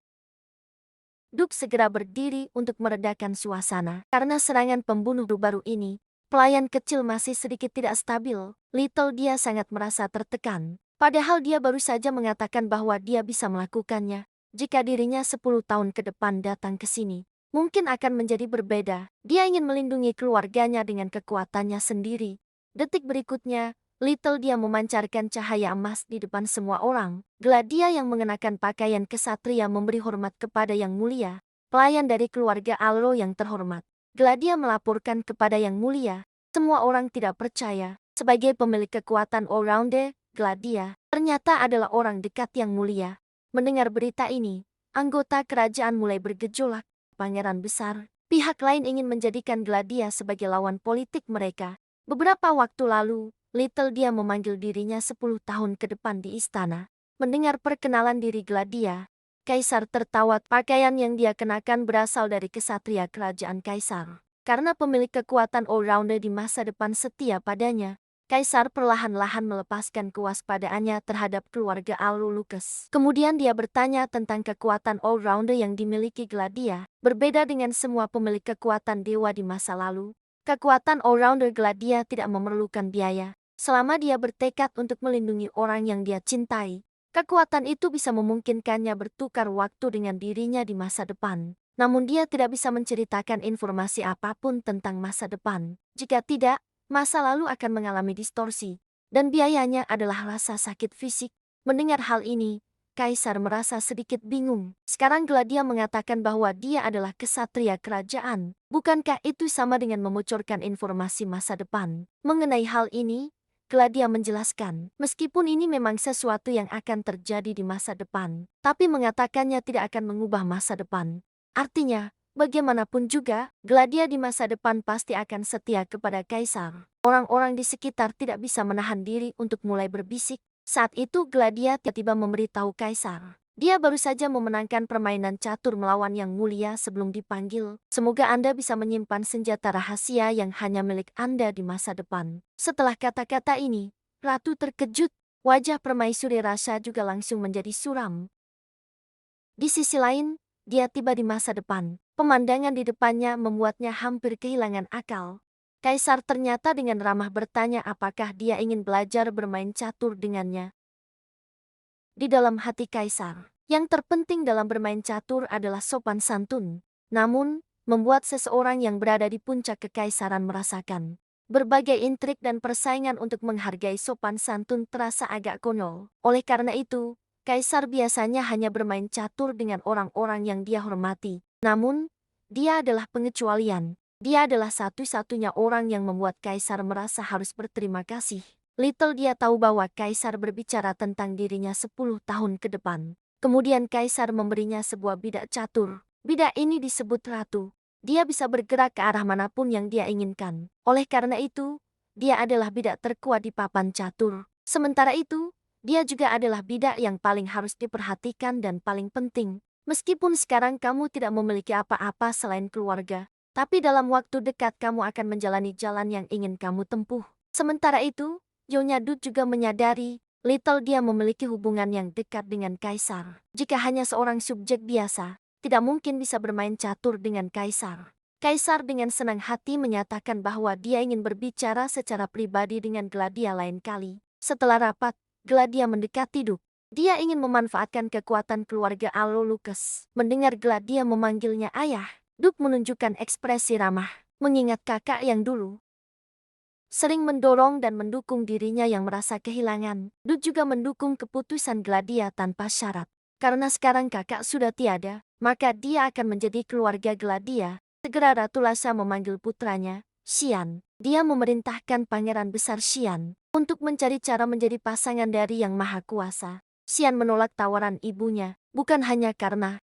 Duke segera berdiri untuk meredakan suasana. Karena serangan pembunuh baru ini, pelayan kecil masih sedikit tidak stabil. Little Dia sangat merasa tertekan. Padahal dia baru saja mengatakan bahwa dia bisa melakukannya. Jika dirinya 10 tahun ke depan datang ke sini, mungkin akan menjadi berbeda. Dia ingin melindungi keluarganya dengan kekuatannya sendiri. Detik berikutnya, Little Dia memancarkan cahaya emas di depan semua orang. Gladia yang mengenakan pakaian kesatria memberi hormat kepada Yang Mulia, pelayan dari keluarga Alro yang terhormat. Gladia melaporkan kepada Yang Mulia. Semua orang tidak percaya. Sebagai pemilik kekuatan all-rounder, Gladia ternyata adalah orang dekat Yang Mulia. Mendengar berita ini, anggota kerajaan mulai bergejolak. Pangeran besar, pihak lain ingin menjadikan Gladia sebagai lawan politik mereka. Beberapa waktu lalu, Little Dia memanggil dirinya 10 tahun ke depan di istana. Mendengar perkenalan diri Gladia, Kaisar tertawa. Pakaian yang dia kenakan berasal dari kesatria kerajaan Kaisar. Karena pemilik kekuatan all-rounder di masa depan setia padanya, Kaisar perlahan-lahan melepaskan kewaspadaannya terhadap keluarga Aurulucus. Kemudian dia bertanya tentang kekuatan all-rounder yang dimiliki Gladia. Berbeda dengan semua pemilik kekuatan dewa di masa lalu, kekuatan all-rounder Gladia tidak memerlukan biaya. Selama dia bertekad untuk melindungi orang yang dia cintai, kekuatan itu bisa memungkinkannya bertukar waktu dengan dirinya di masa depan. Namun dia tidak bisa menceritakan informasi apapun tentang masa depan. Jika tidak, masa lalu akan mengalami distorsi, dan biayanya adalah rasa sakit fisik. Mendengar hal ini, Kaisar merasa sedikit bingung. Sekarang Gladia mengatakan bahwa dia adalah kesatria kerajaan. Bukankah itu sama dengan membocorkan informasi masa depan? Mengenai hal ini, Gladia menjelaskan, meskipun ini memang sesuatu yang akan terjadi di masa depan, tapi mengatakannya tidak akan mengubah masa depan. Artinya, bagaimanapun juga, Gladia di masa depan pasti akan setia kepada Kaisar. Orang-orang di sekitar tidak bisa menahan diri untuk mulai berbisik. Saat itu Gladia tiba-tiba memberitahu Kaisar. Dia baru saja memenangkan permainan catur melawan Yang Mulia sebelum dipanggil. Semoga Anda bisa menyimpan senjata rahasia yang hanya milik Anda di masa depan. Setelah kata-kata ini, Ratu terkejut. Wajah Permaisuri Rasa juga langsung menjadi suram. Di sisi lain, dia tiba di masa depan. Pemandangan di depannya membuatnya hampir kehilangan akal. Kaisar ternyata dengan ramah bertanya apakah dia ingin belajar bermain catur dengannya. Di dalam hati Kaisar, yang terpenting dalam bermain catur adalah sopan santun. Namun, membuat seseorang yang berada di puncak kekaisaran merasakan berbagai intrik dan persaingan untuk menghargai sopan santun terasa agak konyol. Oleh karena itu, Kaisar biasanya hanya bermain catur dengan orang-orang yang dia hormati. Namun, dia adalah pengecualian. Dia adalah satu-satunya orang yang membuat Kaisar merasa harus berterima kasih. Little dia tahu bahwa Kaisar berbicara tentang dirinya 10 tahun ke depan. Kemudian Kaisar memberinya sebuah bidak catur. Bidak ini disebut Ratu. Dia bisa bergerak ke arah manapun yang dia inginkan. Oleh karena itu, dia adalah bidak terkuat di papan catur. Sementara itu, dia juga adalah bidak yang paling harus diperhatikan dan paling penting. Meskipun sekarang kamu tidak memiliki apa-apa selain keluarga, tapi dalam waktu dekat kamu akan menjalani jalan yang ingin kamu tempuh. Sementara itu, Nyonya Dut juga menyadari, Little dia memiliki hubungan yang dekat dengan Kaisar. Jika hanya seorang subjek biasa, tidak mungkin bisa bermain catur dengan Kaisar. Kaisar dengan senang hati menyatakan bahwa dia ingin berbicara secara pribadi dengan Gladia lain kali. Setelah rapat, Gladia mendekati Duk. Dia ingin memanfaatkan kekuatan keluarga Aurulucus. Mendengar Gladia memanggilnya ayah, Duk menunjukkan ekspresi ramah, mengingat kakak yang dulu sering mendorong dan mendukung dirinya yang merasa kehilangan. Duk juga mendukung keputusan Gladia tanpa syarat. Karena sekarang kakak sudah tiada, maka dia akan menjadi keluarga Gladia. Segera Ratu Lasa memanggil putranya, Xian. Dia memerintahkan Pangeran Besar Xian untuk mencari cara menjadi pasangan dari Yang Maha Kuasa. Xian menolak tawaran ibunya, bukan hanya karena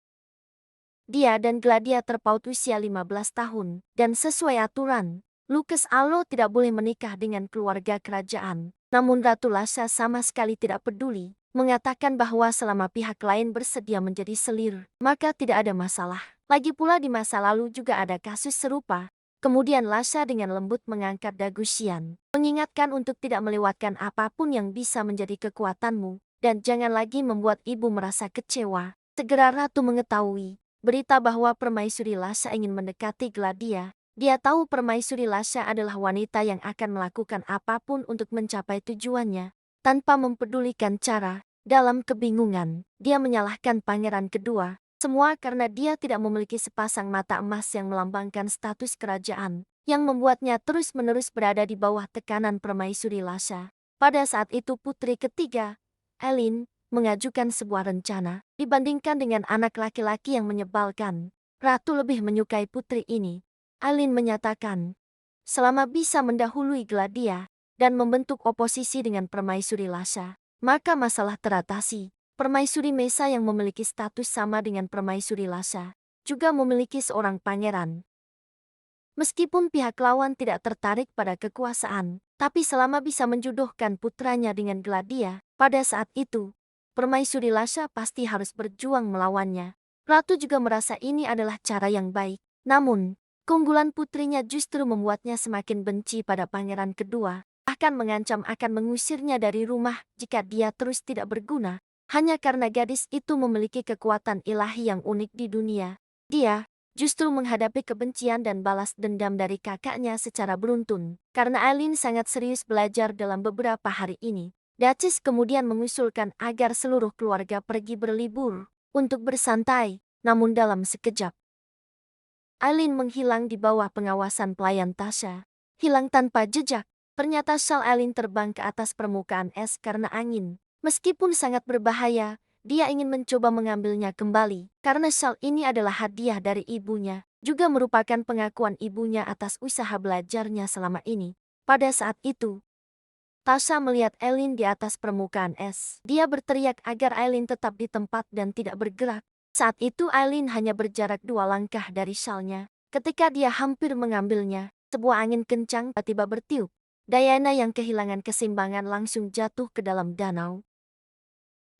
dia dan Gladia terpaut usia 15 tahun, dan sesuai aturan, Lucas Allo tidak boleh menikah dengan keluarga kerajaan. Namun Ratu Lasa sama sekali tidak peduli, mengatakan bahwa selama pihak lain bersedia menjadi selir, maka tidak ada masalah. Lagi pula di masa lalu juga ada kasus serupa. Kemudian Lasa dengan lembut mengangkat dagu Xian, mengingatkan untuk tidak melewatkan apapun yang bisa menjadi kekuatanmu, dan jangan lagi membuat ibu merasa kecewa. Segera Ratu mengetahui berita bahwa Permaisuri Lasa ingin mendekati Gladia. Dia tahu Permaisuri Lasa adalah wanita yang akan melakukan apapun untuk mencapai tujuannya, tanpa mempedulikan cara. Dalam kebingungan, dia menyalahkan pangeran kedua. Semua karena dia tidak memiliki sepasang mata emas yang melambangkan status kerajaan, yang membuatnya terus-menerus berada di bawah tekanan Permaisuri Lasa. Pada saat itu putri ketiga, Elin, mengajukan sebuah rencana. Dibandingkan dengan anak laki-laki yang menyebalkan, Ratu lebih menyukai putri ini. Elin menyatakan, selama bisa mendahului Gladia dan membentuk oposisi dengan Permaisuri Lasa, maka masalah teratasi. Permaisuri Mesa yang memiliki status sama dengan Permaisuri Lasa juga memiliki seorang pangeran. Meskipun pihak lawan tidak tertarik pada kekuasaan, tapi selama bisa menjodohkan putranya dengan Gladia, pada saat itu, Permaisuri Lasa pasti harus berjuang melawannya. Ratu juga merasa ini adalah cara yang baik. Namun, keunggulan putrinya justru membuatnya semakin benci pada pangeran kedua. bahkan mengancam akan mengusirnya dari rumah jika dia terus tidak berguna. Hanya karena gadis itu memiliki kekuatan ilahi yang unik di dunia. Dia justru menghadapi kebencian dan balas dendam dari kakaknya secara beruntun. Karena Aileen sangat serius belajar dalam beberapa hari ini, Duchess kemudian mengusulkan agar seluruh keluarga pergi berlibur untuk bersantai, namun dalam sekejap Aileen menghilang di bawah pengawasan pelayan Tasha. Hilang tanpa jejak. Ternyata shal Aileen terbang ke atas permukaan es karena angin. Meskipun sangat berbahaya, dia ingin mencoba mengambilnya kembali. Karena shal ini adalah hadiah dari ibunya. Juga merupakan pengakuan ibunya atas usaha belajarnya selama ini. Pada saat itu, Tasha melihat Aileen di atas permukaan es. Dia berteriak agar Aileen tetap di tempat dan tidak bergerak. Saat itu Aileen hanya berjarak 2 langkah dari shalnya. Ketika dia hampir mengambilnya, sebuah angin kencang tiba-tiba bertiup. Diana yang kehilangan keseimbangan langsung jatuh ke dalam danau.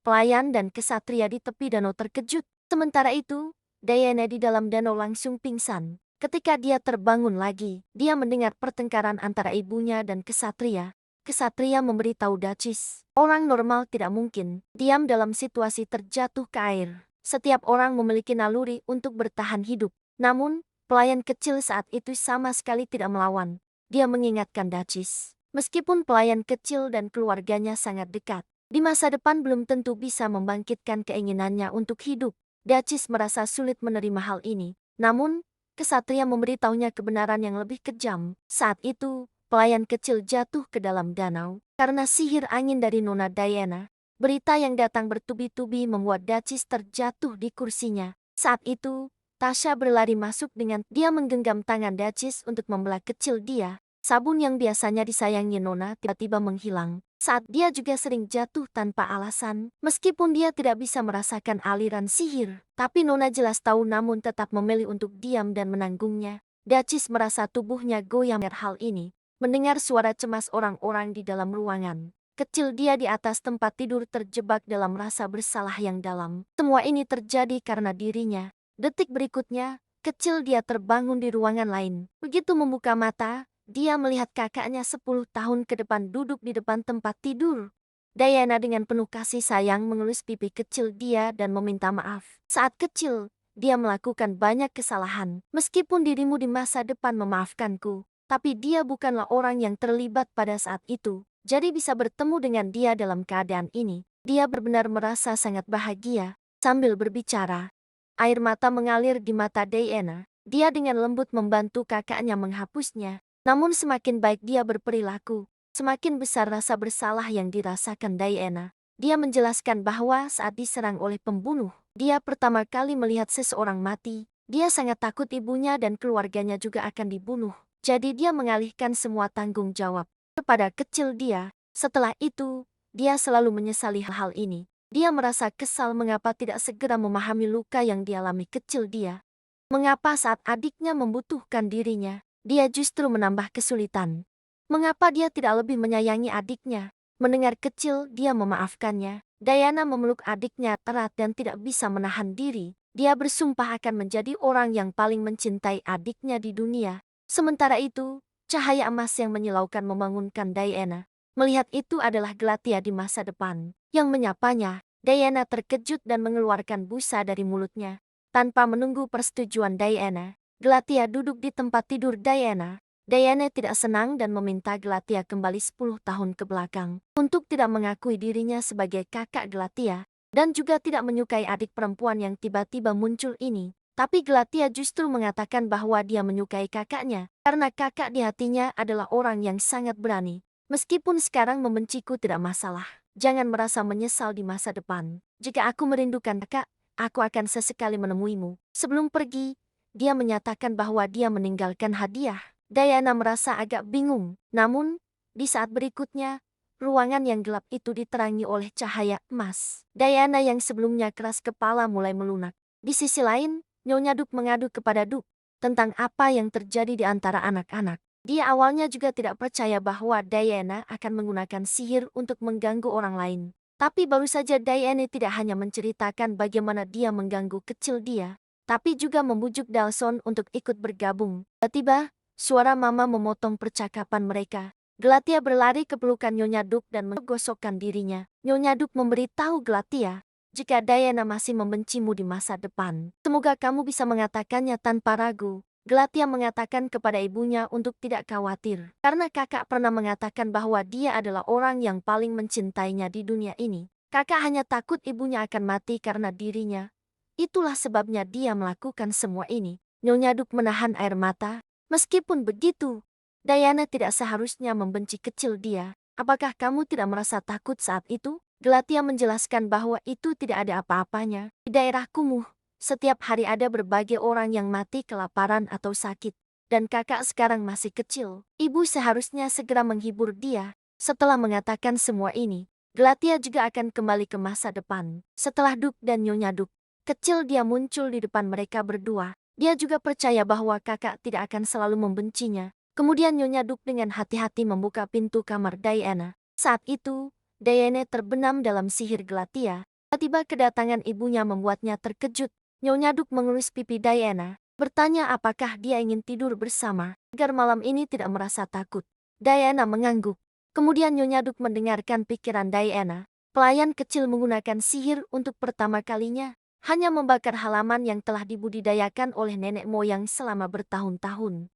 Pelayan dan kesatria di tepi danau terkejut. Sementara itu, Diana di dalam danau langsung pingsan. Ketika dia terbangun lagi, dia mendengar pertengkaran antara ibunya dan kesatria. Kesatria memberitahu Duchess, orang normal tidak mungkin diam dalam situasi terjatuh ke air. Setiap orang memiliki naluri untuk bertahan hidup. Namun, pelayan kecil saat itu sama sekali tidak melawan. Dia mengingatkan Duchess, meskipun pelayan kecil dan keluarganya sangat dekat, di masa depan belum tentu bisa membangkitkan keinginannya untuk hidup. Duchess merasa sulit menerima hal ini. Namun, kesatria memberitahunya kebenaran yang lebih kejam. Saat itu, pelayan kecil jatuh ke dalam danau karena sihir angin dari Nona Diana. Berita yang datang bertubi-tubi membuat Duchess terjatuh di kursinya. Saat itu, Tasha berlari masuk dengan dia menggenggam tangan Duchess untuk membelah kecil dia. Sabun yang biasanya disayangi Nona tiba-tiba menghilang. Saat dia juga sering jatuh tanpa alasan, meskipun dia tidak bisa merasakan aliran sihir. Tapi Nona jelas tahu namun tetap memilih untuk diam dan menanggungnya. Duchess merasa tubuhnya goyang hal ini. Mendengar suara cemas orang-orang di dalam ruangan kecil dia di atas tempat tidur terjebak dalam rasa bersalah yang dalam. Semua ini terjadi karena dirinya. Detik berikutnya, kecil dia terbangun di ruangan lain. Begitu membuka mata, dia melihat kakaknya 10 tahun ke depan duduk di depan tempat tidur. Diana dengan penuh kasih sayang mengelus pipi kecil dia dan meminta maaf. Saat kecil, dia melakukan banyak kesalahan. Meskipun dirimu di masa depan memaafkanku, tapi dia bukanlah orang yang terlibat pada saat itu. Jadi bisa bertemu dengan dia dalam keadaan ini. Dia benar-benar merasa sangat bahagia. Sambil berbicara, air mata mengalir di mata Diana. Dia dengan lembut membantu kakaknya menghapusnya. Namun semakin baik dia berperilaku, semakin besar rasa bersalah yang dirasakan Diana. Dia menjelaskan bahwa saat diserang oleh pembunuh, dia pertama kali melihat seseorang mati. Dia sangat takut ibunya dan keluarganya juga akan dibunuh. Jadi dia mengalihkan semua tanggung jawab kepada kecil dia. Setelah itu, dia selalu menyesali hal ini. Dia merasa kesal mengapa tidak segera memahami luka yang dialami kecil dia. Mengapa saat adiknya membutuhkan dirinya, dia justru menambah kesulitan. Mengapa dia tidak lebih menyayangi adiknya? Mendengar kecil, dia memaafkannya. Diana memeluk adiknya erat dan tidak bisa menahan diri. Dia bersumpah akan menjadi orang yang paling mencintai adiknya di dunia. Sementara itu, cahaya emas yang menyilaukan membangunkan Diana. Melihat itu adalah Glatia di masa depan. Yang menyapanya, Diana terkejut dan mengeluarkan busa dari mulutnya. Tanpa menunggu persetujuan Diana, Glatia duduk di tempat tidur Diana. Diana tidak senang dan meminta Glatia kembali 10 tahun ke belakang untuk tidak mengakui dirinya sebagai kakak Glatia dan juga tidak menyukai adik perempuan yang tiba-tiba muncul ini. Tapi Glatia justru mengatakan bahwa dia menyukai kakaknya karena kakak di hatinya adalah orang yang sangat berani. Meskipun sekarang membenciku tidak masalah, jangan merasa menyesal di masa depan. Jika aku merindukan kakak, aku akan sesekali menemuimu. Sebelum pergi, dia menyatakan bahwa dia meninggalkan hadiah. Diana merasa agak bingung, namun di saat berikutnya, ruangan yang gelap itu diterangi oleh cahaya emas. Diana yang sebelumnya keras kepala mulai melunak. Di sisi lain, Nyonya Duke mengadu kepada Duke tentang apa yang terjadi di antara anak-anak. Dia awalnya juga tidak percaya bahwa Diana akan menggunakan sihir untuk mengganggu orang lain. Tapi baru saja Diana tidak hanya menceritakan bagaimana dia mengganggu kecil dia, tapi juga membujuk Dalson untuk ikut bergabung. Tiba-tiba, suara mama memotong percakapan mereka. Galatia berlari ke pelukan Nyonya Duk dan menggosokkan dirinya. Nyonya Duk memberitahu Galatia, jika Diana masih membencimu di masa depan, semoga kamu bisa mengatakannya tanpa ragu. Galatia mengatakan kepada ibunya untuk tidak khawatir, karena kakak pernah mengatakan bahwa dia adalah orang yang paling mencintainya di dunia ini. Kakak hanya takut ibunya akan mati karena dirinya. Itulah sebabnya dia melakukan semua ini. Nyonya Duk menahan air mata. Meskipun begitu, Diana tidak seharusnya membenci kecil dia. Apakah kamu tidak merasa takut saat itu? Galatia menjelaskan bahwa itu tidak ada apa-apanya. Di daerah kumuh, setiap hari ada berbagai orang yang mati kelaparan atau sakit. Dan kakak sekarang masih kecil. Ibu seharusnya segera menghibur dia. Setelah mengatakan semua ini, Galatia juga akan kembali ke masa depan. Setelah Duk dan Nyonya Duk, kecil dia muncul di depan mereka berdua. Dia juga percaya bahwa kakak tidak akan selalu membencinya. Kemudian Nyonya Duk dengan hati-hati membuka pintu kamar Diana. Saat itu, Diana terbenam dalam sihir Galatia. Tiba-tiba kedatangan ibunya membuatnya terkejut. Nyonya Duk mengelus pipi Diana, bertanya apakah dia ingin tidur bersama, agar malam ini tidak merasa takut. Diana mengangguk. Kemudian Nyonya Duk mendengarkan pikiran Diana. Pelayan kecil menggunakan sihir untuk pertama kalinya. Hanya membakar halaman yang telah dibudidayakan oleh nenek moyang selama bertahun-tahun.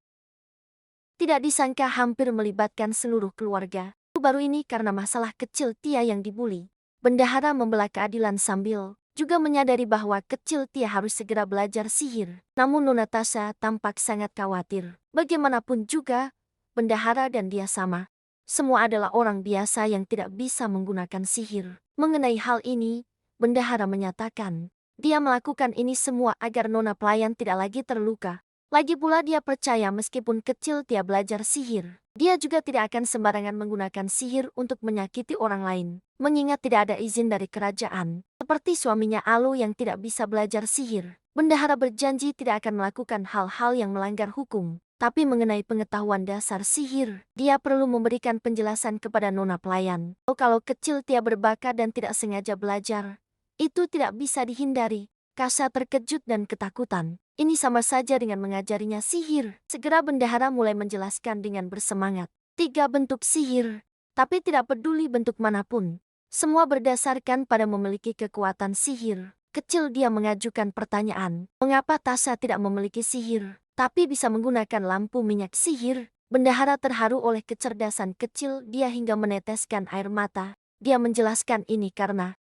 Tidak disangka hampir melibatkan seluruh keluarga. Baru ini karena masalah kecil Tia yang dibuli. Bendahara membela keadilan sambil juga menyadari bahwa kecil Tia harus segera belajar sihir. Namun Nona Tasha tampak sangat khawatir. Bagaimanapun juga, bendahara dan dia sama. Semua adalah orang biasa yang tidak bisa menggunakan sihir. Mengenai hal ini, bendahara menyatakan, dia melakukan ini semua agar nona pelayan tidak lagi terluka. Lagi pula dia percaya meskipun kecil Tia belajar sihir, dia juga tidak akan sembarangan menggunakan sihir untuk menyakiti orang lain. Mengingat tidak ada izin dari kerajaan, seperti suaminya Alu yang tidak bisa belajar sihir. Bendahara berjanji tidak akan melakukan hal-hal yang melanggar hukum. Tapi mengenai pengetahuan dasar sihir, dia perlu memberikan penjelasan kepada nona pelayan. Kalau kecil Tia berbakat dan tidak sengaja belajar, itu tidak bisa dihindari. Kasha terkejut dan ketakutan. Ini sama saja dengan mengajarinya sihir. Segera bendahara mulai menjelaskan dengan bersemangat. 3 bentuk sihir, tapi tidak peduli bentuk manapun. Semua berdasarkan pada memiliki kekuatan sihir. Kecil dia mengajukan pertanyaan, mengapa Tasha tidak memiliki sihir, tapi bisa menggunakan lampu minyak sihir? Bendahara terharu oleh kecerdasan kecil dia hingga meneteskan air mata. Dia menjelaskan ini karena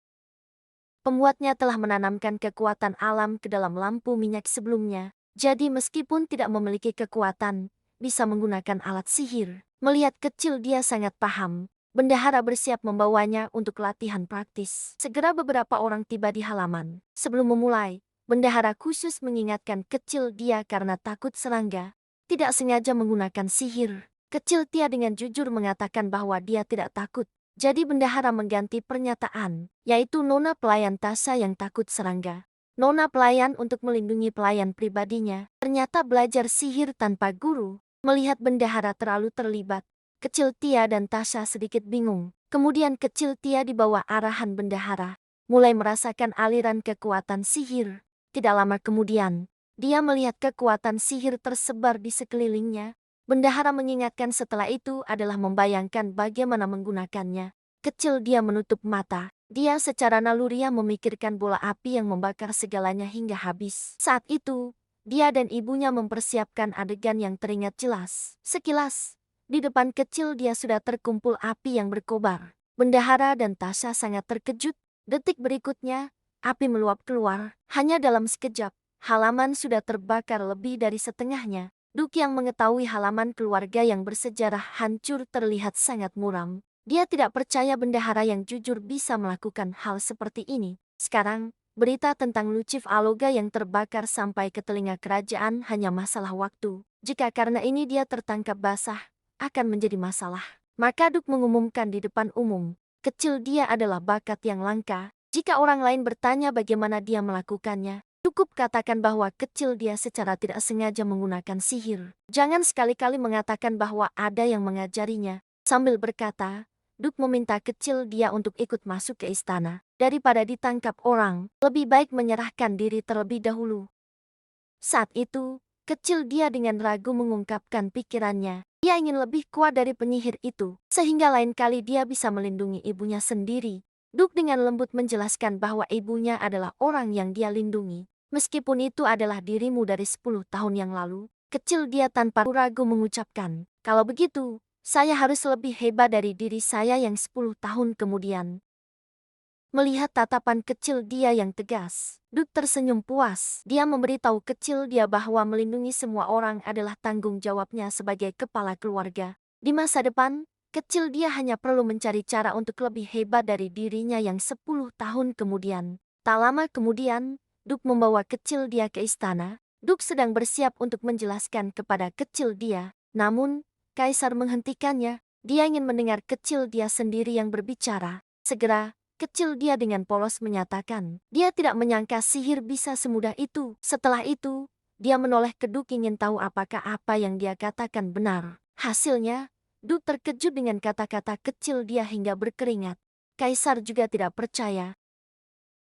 pembuatnya telah menanamkan kekuatan alam ke dalam lampu minyak sebelumnya. Jadi meskipun tidak memiliki kekuatan, bisa menggunakan alat sihir. Melihat kecil dia sangat paham. Bendahara bersiap membawanya untuk latihan praktis. Segera beberapa orang tiba di halaman. Sebelum memulai, bendahara khusus mengingatkan kecil dia karena takut serangga. Tidak sengaja menggunakan sihir. Kecil Tia dengan jujur mengatakan bahwa dia tidak takut. Jadi bendahara mengganti pernyataan, yaitu nona pelayan Tasha yang takut serangga. Nona pelayan untuk melindungi pelayan pribadinya, ternyata belajar sihir tanpa guru. Melihat bendahara terlalu terlibat, kecil Tia dan Tasha sedikit bingung. Kemudian kecil Tia di bawah arahan bendahara, mulai merasakan aliran kekuatan sihir. Tidak lama kemudian, dia melihat kekuatan sihir tersebar di sekelilingnya. Bendahara mengingatkan setelah itu adalah membayangkan bagaimana menggunakannya. Kecil dia menutup mata. Dia secara naluriah memikirkan bola api yang membakar segalanya hingga habis. Saat itu, dia dan ibunya mempersiapkan adegan yang teringat jelas. Sekilas, di depan kecil dia sudah terkumpul api yang berkobar. Bendahara dan Tasha sangat terkejut. Detik berikutnya, api meluap keluar. Hanya dalam sekejap, halaman sudah terbakar lebih dari setengahnya. Duk yang mengetahui halaman keluarga yang bersejarah hancur terlihat sangat muram. Dia tidak percaya bendahara yang jujur bisa melakukan hal seperti ini. Sekarang, berita tentang Lucif Aloga yang terbakar sampai ke telinga kerajaan hanya masalah waktu. Jika karena ini dia tertangkap basah, akan menjadi masalah. Maka Duk mengumumkan di depan umum, kecil dia adalah bakat yang langka. Jika orang lain bertanya bagaimana dia melakukannya, cukup katakan bahwa kecil dia secara tidak sengaja menggunakan sihir. Jangan sekali-kali mengatakan bahwa ada yang mengajarinya. Sambil berkata, Duk meminta kecil dia untuk ikut masuk ke istana. Daripada ditangkap orang, lebih baik menyerahkan diri terlebih dahulu. Saat itu, Kecil dia dengan ragu mengungkapkan pikirannya. Dia ingin lebih kuat dari penyihir itu, sehingga lain kali dia bisa melindungi ibunya sendiri. Duke dengan lembut menjelaskan bahwa ibunya adalah orang yang dia lindungi. Meskipun itu adalah dirimu dari 10 tahun yang lalu, kecil dia tanpa ragu mengucapkan, kalau begitu, saya harus lebih hebat dari diri saya yang 10 tahun kemudian. Melihat tatapan kecil dia yang tegas, Duke tersenyum puas. Dia memberitahu kecil dia bahwa melindungi semua orang adalah tanggung jawabnya sebagai kepala keluarga. Di masa depan, kecil dia hanya perlu mencari cara untuk lebih hebat dari dirinya yang 10 tahun kemudian. Tak lama kemudian, Duke membawa kecil dia ke istana. Duke sedang bersiap untuk menjelaskan kepada kecil dia. Namun, Kaisar menghentikannya. Dia ingin mendengar kecil dia sendiri yang berbicara. Segera, kecil dia dengan polos menyatakan, dia tidak menyangka sihir bisa semudah itu. Setelah itu, dia menoleh ke Duke ingin tahu apakah apa yang dia katakan benar. Hasilnya, Duke terkejut dengan kata-kata kecil dia hingga berkeringat. Kaisar juga tidak percaya.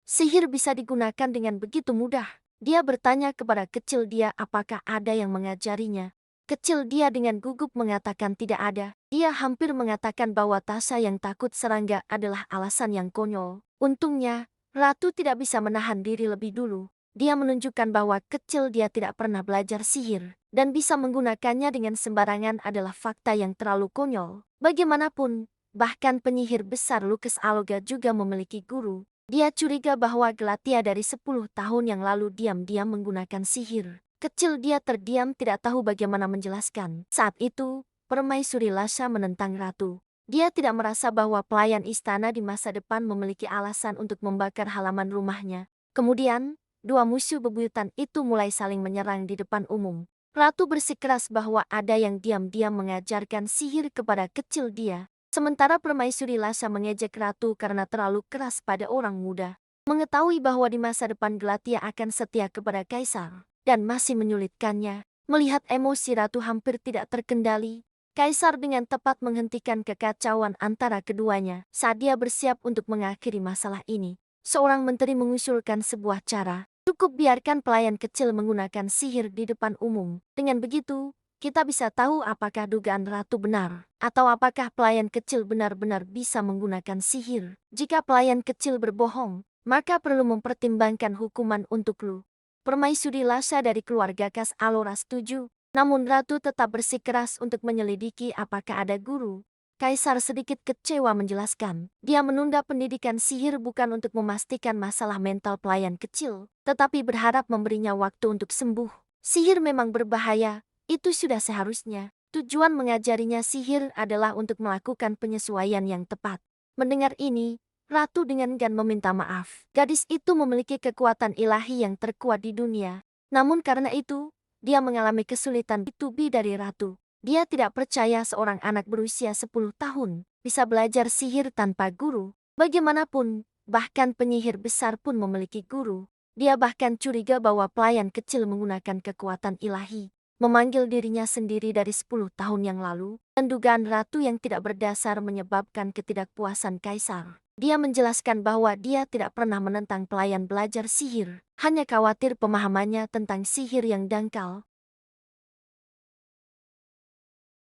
Sihir bisa digunakan dengan begitu mudah. Dia bertanya kepada kecil dia apakah ada yang mengajarinya. Kecil dia dengan gugup mengatakan tidak ada. Dia hampir mengatakan bahwa Tasha yang takut serangga adalah alasan yang konyol. Untungnya, Ratu tidak bisa menahan diri lebih dulu. Dia menunjukkan bahwa kecil dia tidak pernah belajar sihir, dan bisa menggunakannya dengan sembarangan adalah fakta yang terlalu konyol. Bagaimanapun, bahkan penyihir besar Lucas Aloga juga memiliki guru. Dia curiga bahwa Galatia dari 10 tahun yang lalu diam-diam menggunakan sihir. Kecil dia terdiam tidak tahu bagaimana menjelaskan. Saat itu, Permaisuri Lasha menentang Ratu. Dia tidak merasa bahwa pelayan istana di masa depan memiliki alasan untuk membakar halaman rumahnya. Kemudian, dua musuh bebuyutan itu mulai saling menyerang di depan umum. Ratu bersikeras bahwa ada yang diam-diam mengajarkan sihir kepada kecil dia. Sementara Permaisuri Lasha mengejek Ratu karena terlalu keras pada orang muda. Mengetahui bahwa di masa depan Galatia akan setia kepada Kaisar, dan masih menyulitkannya. Melihat emosi Ratu hampir tidak terkendali, Kaisar dengan tepat menghentikan kekacauan antara keduanya. Saat dia bersiap untuk mengakhiri masalah ini, seorang menteri mengusulkan sebuah cara. Cukup biarkan pelayan kecil menggunakan sihir di depan umum. Dengan begitu, kita bisa tahu apakah dugaan Ratu benar, atau apakah pelayan kecil benar-benar bisa menggunakan sihir. Jika pelayan kecil berbohong, maka perlu mempertimbangkan hukuman untuk lu. Permaisuri Lasha dari keluarga Kas Alora setuju, namun Ratu tetap bersikeras untuk menyelidiki apakah ada guru. Kaisar sedikit kecewa menjelaskan, dia menunda pendidikan sihir bukan untuk memastikan masalah mental pelayan kecil, tetapi berharap memberinya waktu untuk sembuh. Sihir memang berbahaya, itu sudah seharusnya. Tujuan mengajarinya sihir adalah untuk melakukan penyesuaian yang tepat. Mendengar ini, Ratu dengan enggan meminta maaf. Gadis itu memiliki kekuatan ilahi yang terkuat di dunia. Namun karena itu, dia mengalami kesulitan ditubi dari Ratu. Dia tidak percaya seorang anak berusia 10 tahun bisa belajar sihir tanpa guru. Bagaimanapun, bahkan penyihir besar pun memiliki guru. Dia bahkan curiga bahwa pelayan kecil menggunakan kekuatan ilahi, memanggil dirinya sendiri dari 10 tahun yang lalu, dan dugaan Ratu yang tidak berdasar menyebabkan ketidakpuasan Kaisar. Dia menjelaskan bahwa dia tidak pernah menentang pelayan belajar sihir, hanya khawatir pemahamannya tentang sihir yang dangkal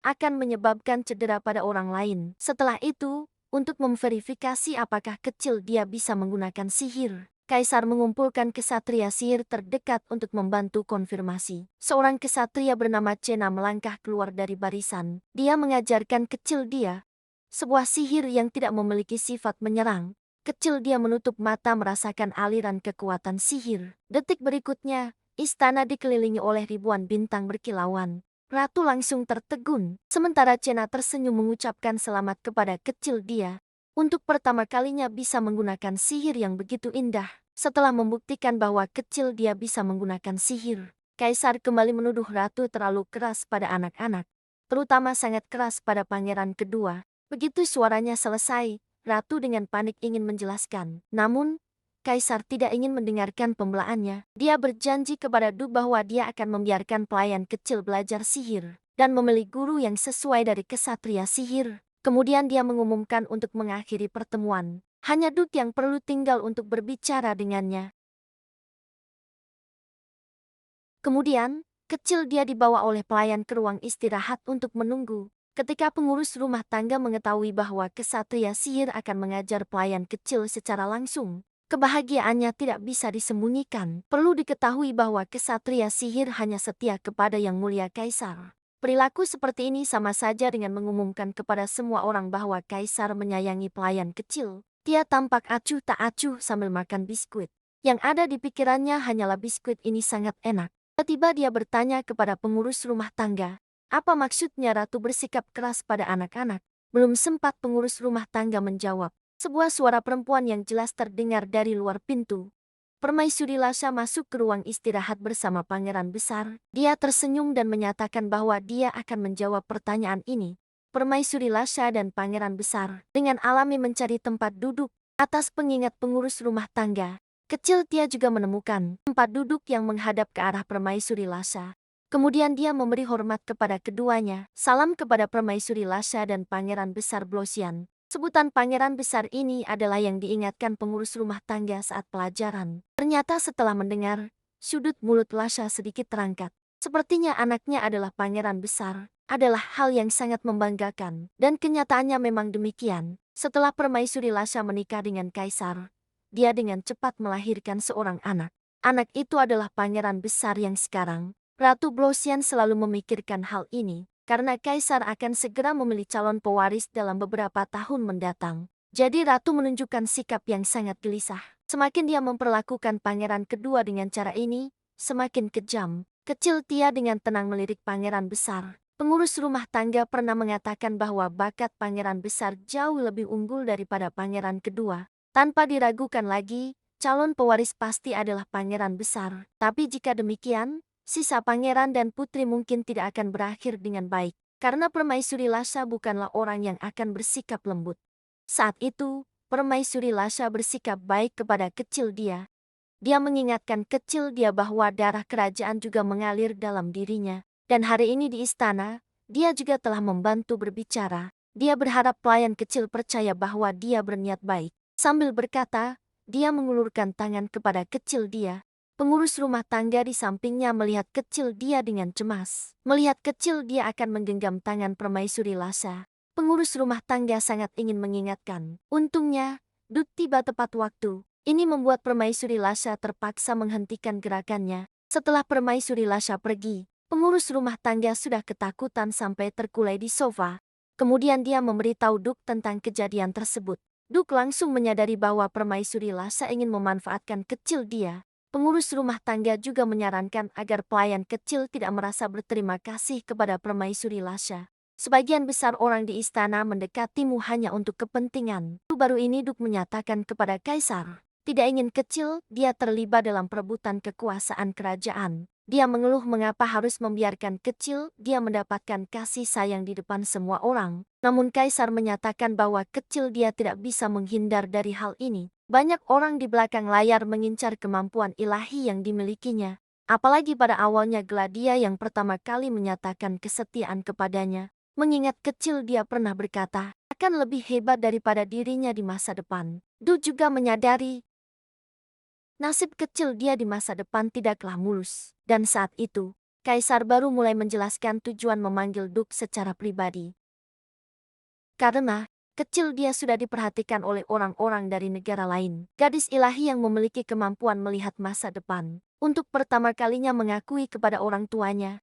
akan menyebabkan cedera pada orang lain. Setelah itu, untuk memverifikasi apakah kecil dia bisa menggunakan sihir, Kaisar mengumpulkan kesatria sihir terdekat untuk membantu konfirmasi. Seorang kesatria bernama Cena melangkah keluar dari barisan. Dia mengajarkan kecil dia sebuah sihir yang tidak memiliki sifat menyerang. Kecil dia menutup mata merasakan aliran kekuatan sihir. Detik berikutnya, istana dikelilingi oleh ribuan bintang berkilauan. Ratu langsung tertegun, sementara Cena tersenyum mengucapkan selamat kepada kecil dia. Untuk pertama kalinya bisa menggunakan sihir yang begitu indah. Setelah membuktikan bahwa kecil dia bisa menggunakan sihir, Kaisar kembali menuduh Ratu terlalu keras pada anak-anak, terutama sangat keras pada pangeran kedua. Begitu suaranya selesai, Ratu dengan panik ingin menjelaskan. Namun, Kaisar tidak ingin mendengarkan pembelaannya. Dia berjanji kepada Du bahwa dia akan membiarkan pelayan kecil belajar sihir dan memilih guru yang sesuai dari kesatria sihir. Kemudian dia mengumumkan untuk mengakhiri pertemuan. Hanya Du yang perlu tinggal untuk berbicara dengannya. Kemudian, kecil dia dibawa oleh pelayan ke ruang istirahat untuk menunggu. Ketika pengurus rumah tangga mengetahui bahwa kesatria sihir akan mengajar pelayan kecil secara langsung, kebahagiaannya tidak bisa disembunyikan. Perlu diketahui bahwa kesatria sihir hanya setia kepada Yang Mulia Kaisar. Perilaku seperti ini sama saja dengan mengumumkan kepada semua orang bahwa Kaisar menyayangi pelayan kecil. Dia tampak acuh tak acuh sambil makan biskuit. Yang ada di pikirannya hanyalah biskuit ini sangat enak. Tiba-tiba dia bertanya kepada pengurus rumah tangga, apa maksudnya Ratu bersikap keras pada anak-anak? Belum sempat pengurus rumah tangga menjawab. Sebuah suara perempuan yang jelas terdengar dari luar pintu. Permaisuri Lasha masuk ke ruang istirahat bersama Pangeran Besar. Dia tersenyum dan menyatakan bahwa dia akan menjawab pertanyaan ini. Permaisuri Lasha dan Pangeran Besar dengan alami mencari tempat duduk. Atas pengingat pengurus rumah tangga, kecil Tia juga menemukan tempat duduk yang menghadap ke arah Permaisuri Lasha. Kemudian dia memberi hormat kepada keduanya, salam kepada Permaisuri Lasha dan Pangeran Besar Blosian. Sebutan Pangeran Besar ini adalah yang diingatkan pengurus rumah tangga saat pelajaran. Ternyata setelah mendengar, sudut mulut Lasha sedikit terangkat. Sepertinya anaknya adalah Pangeran Besar, adalah hal yang sangat membanggakan. Dan kenyataannya memang demikian. Setelah Permaisuri Lasha menikah dengan Kaisar, dia dengan cepat melahirkan seorang anak. Anak itu adalah Pangeran Besar yang sekarang. Ratu Blosian selalu memikirkan hal ini, karena Kaisar akan segera memilih calon pewaris dalam beberapa tahun mendatang. Jadi Ratu menunjukkan sikap yang sangat gelisah. Semakin dia memperlakukan pangeran kedua dengan cara ini, semakin kejam. Kecil Tia dengan tenang melirik Pangeran Besar. Pengurus rumah tangga pernah mengatakan bahwa bakat Pangeran Besar jauh lebih unggul daripada pangeran kedua. Tanpa diragukan lagi, calon pewaris pasti adalah Pangeran Besar. Tapi jika demikian, sisa pangeran dan putri mungkin tidak akan berakhir dengan baik, karena Permaisuri Lasha bukanlah orang yang akan bersikap lembut. Saat itu, Permaisuri Lasha bersikap baik kepada kecil dia. Dia mengingatkan kecil dia bahwa darah kerajaan juga mengalir dalam dirinya. Dan hari ini di istana, dia juga telah membantu berbicara. Dia berharap pelayan kecil percaya bahwa dia berniat baik. Sambil berkata, dia mengulurkan tangan kepada kecil dia. Pengurus rumah tangga di sampingnya melihat kecil dia dengan cemas. Melihat kecil dia akan menggenggam tangan Permaisuri Lasha. Pengurus rumah tangga sangat ingin mengingatkan. Untungnya, Duk tiba tepat waktu. Ini membuat Permaisuri Lasha terpaksa menghentikan gerakannya. Setelah Permaisuri Lasha pergi, pengurus rumah tangga sudah ketakutan sampai terkulai di sofa. Kemudian dia memberitahu Duk tentang kejadian tersebut. Duk langsung menyadari bahwa Permaisuri Lasha ingin memanfaatkan kecil dia. Pengurus rumah tangga juga menyarankan agar pelayan kecil tidak merasa berterima kasih kepada Permaisuri Lasha. Sebagian besar orang di istana mendekatimu hanya untuk kepentingan. Baru ini Duk menyatakan kepada Kaisar, tidak ingin kecil dia terlibat dalam perebutan kekuasaan kerajaan. Dia mengeluh mengapa harus membiarkan kecil dia mendapatkan kasih sayang di depan semua orang. Namun Kaisar menyatakan bahwa kecil dia tidak bisa menghindar dari hal ini. Banyak orang di belakang layar mengincar kemampuan ilahi yang dimilikinya. Apalagi pada awalnya Gladia yang pertama kali menyatakan kesetiaan kepadanya. Mengingat kecil dia pernah berkata, akan lebih hebat daripada dirinya di masa depan. Du juga menyadari, nasib kecil dia di masa depan tidaklah mulus. Dan saat itu, Kaisar baru mulai menjelaskan tujuan memanggil Duk secara pribadi. Karena kecil dia sudah diperhatikan oleh orang-orang dari negara lain. Gadis ilahi yang memiliki kemampuan melihat masa depan. Untuk pertama kalinya mengakui kepada orang tuanya.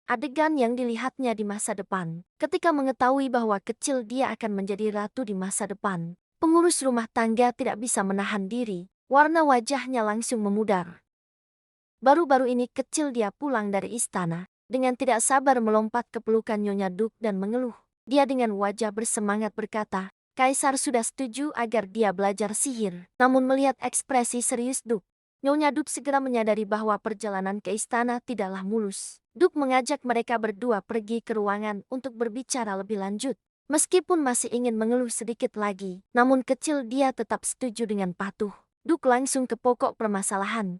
Adegan yang dilihatnya di masa depan. Ketika mengetahui bahwa kecil dia akan menjadi ratu di masa depan. Pengurus rumah tangga tidak bisa menahan diri. Warna wajahnya langsung memudar. Baru-baru ini kecil dia pulang dari istana. Dengan tidak sabar melompat ke pelukan Nyonya Duk dan mengeluh. Dia dengan wajah bersemangat berkata, Kaisar sudah setuju agar dia belajar sihir. Namun melihat ekspresi serius Duk, Nyonya Duk segera menyadari bahwa perjalanan ke istana tidaklah mulus. Duk mengajak mereka berdua pergi ke ruangan untuk berbicara lebih lanjut. Meskipun masih ingin mengeluh sedikit lagi, namun kecil dia tetap setuju dengan patuh. Duk langsung ke pokok permasalahan.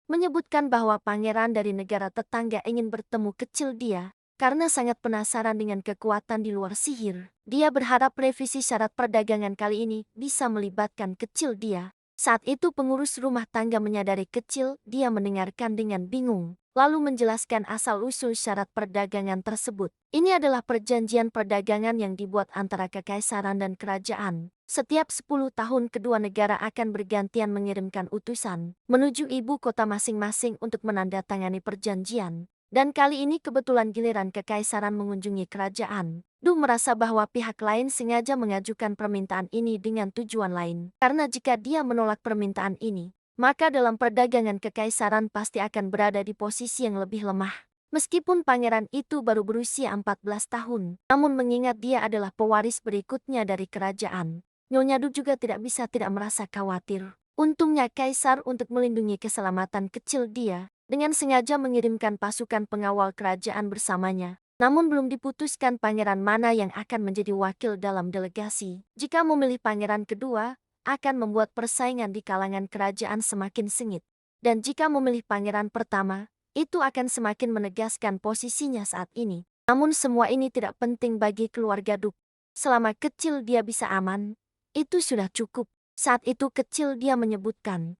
Menyebutkan bahwa pangeran dari negara tetangga ingin bertemu kecil dia. Karena sangat penasaran dengan kekuatan di luar sihir, dia berharap revisi syarat perdagangan kali ini bisa melibatkan kecil dia. Saat itu pengurus rumah tangga menyadari kecil, dia mendengarkan dengan bingung, lalu menjelaskan asal-usul syarat perdagangan tersebut. Ini adalah perjanjian perdagangan yang dibuat antara kekaisaran dan kerajaan. Setiap 10 tahun kedua negara akan bergantian mengirimkan utusan menuju ibu kota masing-masing untuk menandatangani perjanjian. Dan kali ini kebetulan giliran kekaisaran mengunjungi kerajaan. Du merasa bahwa pihak lain sengaja mengajukan permintaan ini dengan tujuan lain. Karena jika dia menolak permintaan ini, maka dalam perdagangan kekaisaran pasti akan berada di posisi yang lebih lemah. Meskipun pangeran itu baru berusia 14 tahun, namun mengingat dia adalah pewaris berikutnya dari kerajaan, Nyonya Du juga tidak bisa tidak merasa khawatir. Untungnya kaisar untuk melindungi keselamatan kecil dia, dengan sengaja mengirimkan pasukan pengawal kerajaan bersamanya. Namun belum diputuskan pangeran mana yang akan menjadi wakil dalam delegasi. Jika memilih pangeran kedua, akan membuat persaingan di kalangan kerajaan semakin sengit. Dan jika memilih pangeran pertama, itu akan semakin menegaskan posisinya saat ini. Namun semua ini tidak penting bagi keluarga Duk. Selama kecil dia bisa aman, itu sudah cukup. Saat itu kecil dia menyebutkan.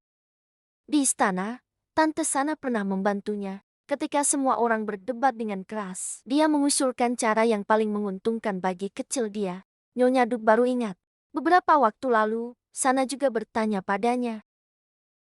Di istana, Tante Sana pernah membantunya. Ketika semua orang berdebat dengan keras, dia mengusulkan cara yang paling menguntungkan bagi kecil dia. Nyonya Duk baru ingat. Beberapa waktu lalu, Sana juga bertanya padanya.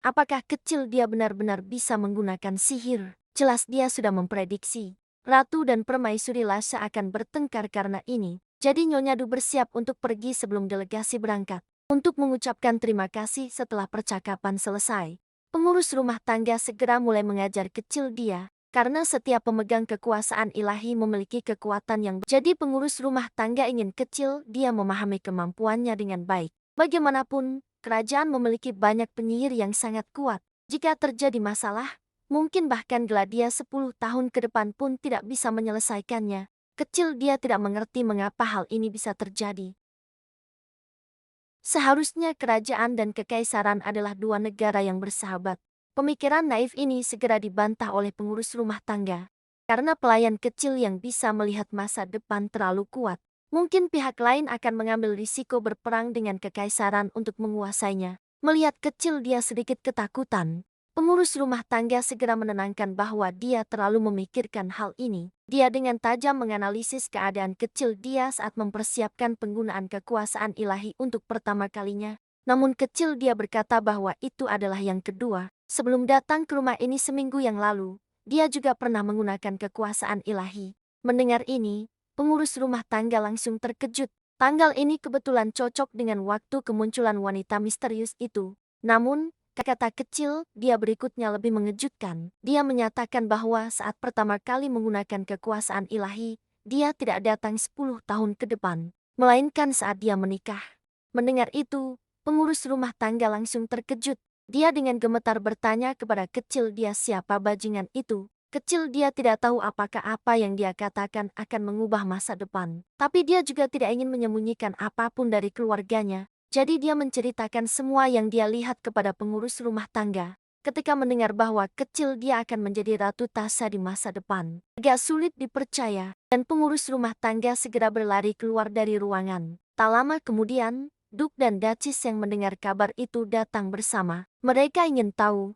Apakah kecil dia benar-benar bisa menggunakan sihir? Jelas dia sudah memprediksi. Ratu dan Permaisuri Lhasa akan bertengkar karena ini. Jadi Nyonya Du bersiap untuk pergi sebelum delegasi berangkat. Untuk mengucapkan terima kasih setelah percakapan selesai, pengurus rumah tangga segera mulai mengajar kecil dia. Karena setiap pemegang kekuasaan ilahi memiliki kekuatan yang jadi pengurus rumah tangga ingin kecil dia memahami kemampuannya dengan baik. Bagaimanapun, kerajaan memiliki banyak penyihir yang sangat kuat. Jika terjadi masalah, mungkin bahkan Gladia 10 tahun ke depan pun tidak bisa menyelesaikannya. Kecil dia tidak mengerti mengapa hal ini bisa terjadi. Seharusnya kerajaan dan kekaisaran adalah dua negara yang bersahabat. Pemikiran naif ini segera dibantah oleh pengurus rumah tangga. Karena pelayan kecil yang bisa melihat masa depan terlalu kuat, mungkin pihak lain akan mengambil risiko berperang dengan kekaisaran untuk menguasainya. Melihat kecil dia sedikit ketakutan, pengurus rumah tangga segera menenangkan bahwa dia terlalu memikirkan hal ini. Dia dengan tajam menganalisis keadaan kecil dia saat mempersiapkan penggunaan kekuasaan ilahi untuk pertama kalinya. Namun kecil dia berkata bahwa itu adalah yang kedua. Sebelum datang ke rumah ini seminggu yang lalu, dia juga pernah menggunakan kekuasaan ilahi. Mendengar ini, pengurus rumah tangga langsung terkejut. Tanggal ini kebetulan cocok dengan waktu kemunculan wanita misterius itu. Namun, kata kecil, dia berikutnya lebih mengejutkan. Dia menyatakan bahwa saat pertama kali menggunakan kekuasaan ilahi, dia tidak datang 10 tahun ke depan, melainkan saat dia menikah. Mendengar itu, pengurus rumah tangga langsung terkejut. Dia dengan gemetar bertanya kepada kecil dia siapa bajingan itu. Kecil dia tidak tahu apakah apa yang dia katakan akan mengubah masa depan. Tapi dia juga tidak ingin menyembunyikan apapun dari keluarganya. Jadi dia menceritakan semua yang dia lihat kepada pengurus rumah tangga. Ketika mendengar bahwa kecil dia akan menjadi Ratu Tasa di masa depan, agak sulit dipercaya, dan pengurus rumah tangga segera berlari keluar dari ruangan. Tak lama kemudian, Duk dan Duchess yang mendengar kabar itu datang bersama. Mereka ingin tahu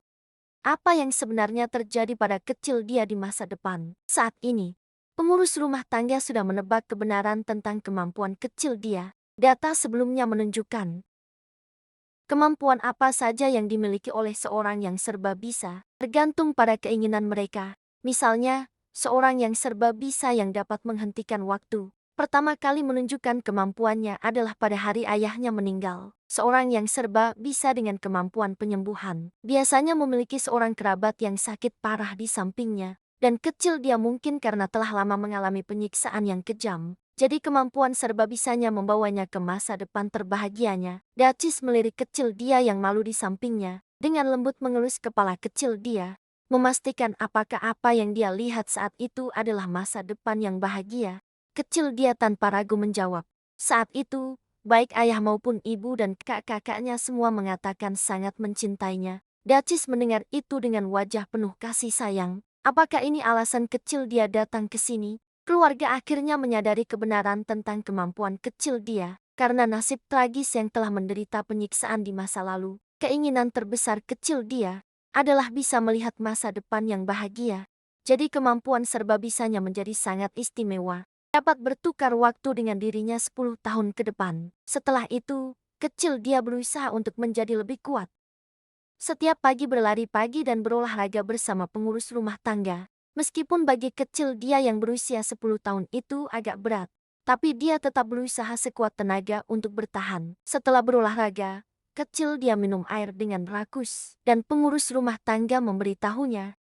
apa yang sebenarnya terjadi pada kecil dia di masa depan. Saat ini, pengurus rumah tangga sudah menebak kebenaran tentang kemampuan kecil dia. Data sebelumnya menunjukkan kemampuan apa saja yang dimiliki oleh seorang yang serba bisa, tergantung pada keinginan mereka. Misalnya, seorang yang serba bisa yang dapat menghentikan waktu. Pertama kali menunjukkan kemampuannya adalah pada hari ayahnya meninggal. Seorang yang serba bisa dengan kemampuan penyembuhan, biasanya memiliki seorang kerabat yang sakit parah di sampingnya. Dan kecil dia mungkin karena telah lama mengalami penyiksaan yang kejam. Jadi kemampuan serba bisanya membawanya ke masa depan terbahagianya. Duchess melirik kecil dia yang malu di sampingnya. Dengan lembut mengelus kepala kecil dia. Memastikan apakah apa yang dia lihat saat itu adalah masa depan yang bahagia. Kecil dia tanpa ragu menjawab. Saat itu, baik ayah maupun ibu dan kakak-kakaknya semua mengatakan sangat mencintainya. Duchess mendengar itu dengan wajah penuh kasih sayang. Apakah ini alasan kecil dia datang ke sini? Keluarga akhirnya menyadari kebenaran tentang kemampuan kecil dia, karena nasib tragis yang telah menderita penyiksaan di masa lalu. Keinginan terbesar kecil dia adalah bisa melihat masa depan yang bahagia. Jadi kemampuan serba bisanya menjadi sangat istimewa. Dapat bertukar waktu dengan dirinya 10 tahun ke depan. Setelah itu, kecil dia berusaha untuk menjadi lebih kuat. Setiap pagi berlari pagi dan berolahraga bersama pengurus rumah tangga. Meskipun bagi kecil dia yang berusia 10 tahun itu agak berat, tapi dia tetap berusaha sekuat tenaga untuk bertahan. Setelah berolahraga, kecil dia minum air dengan rakus, dan pengurus rumah tangga memberitahunya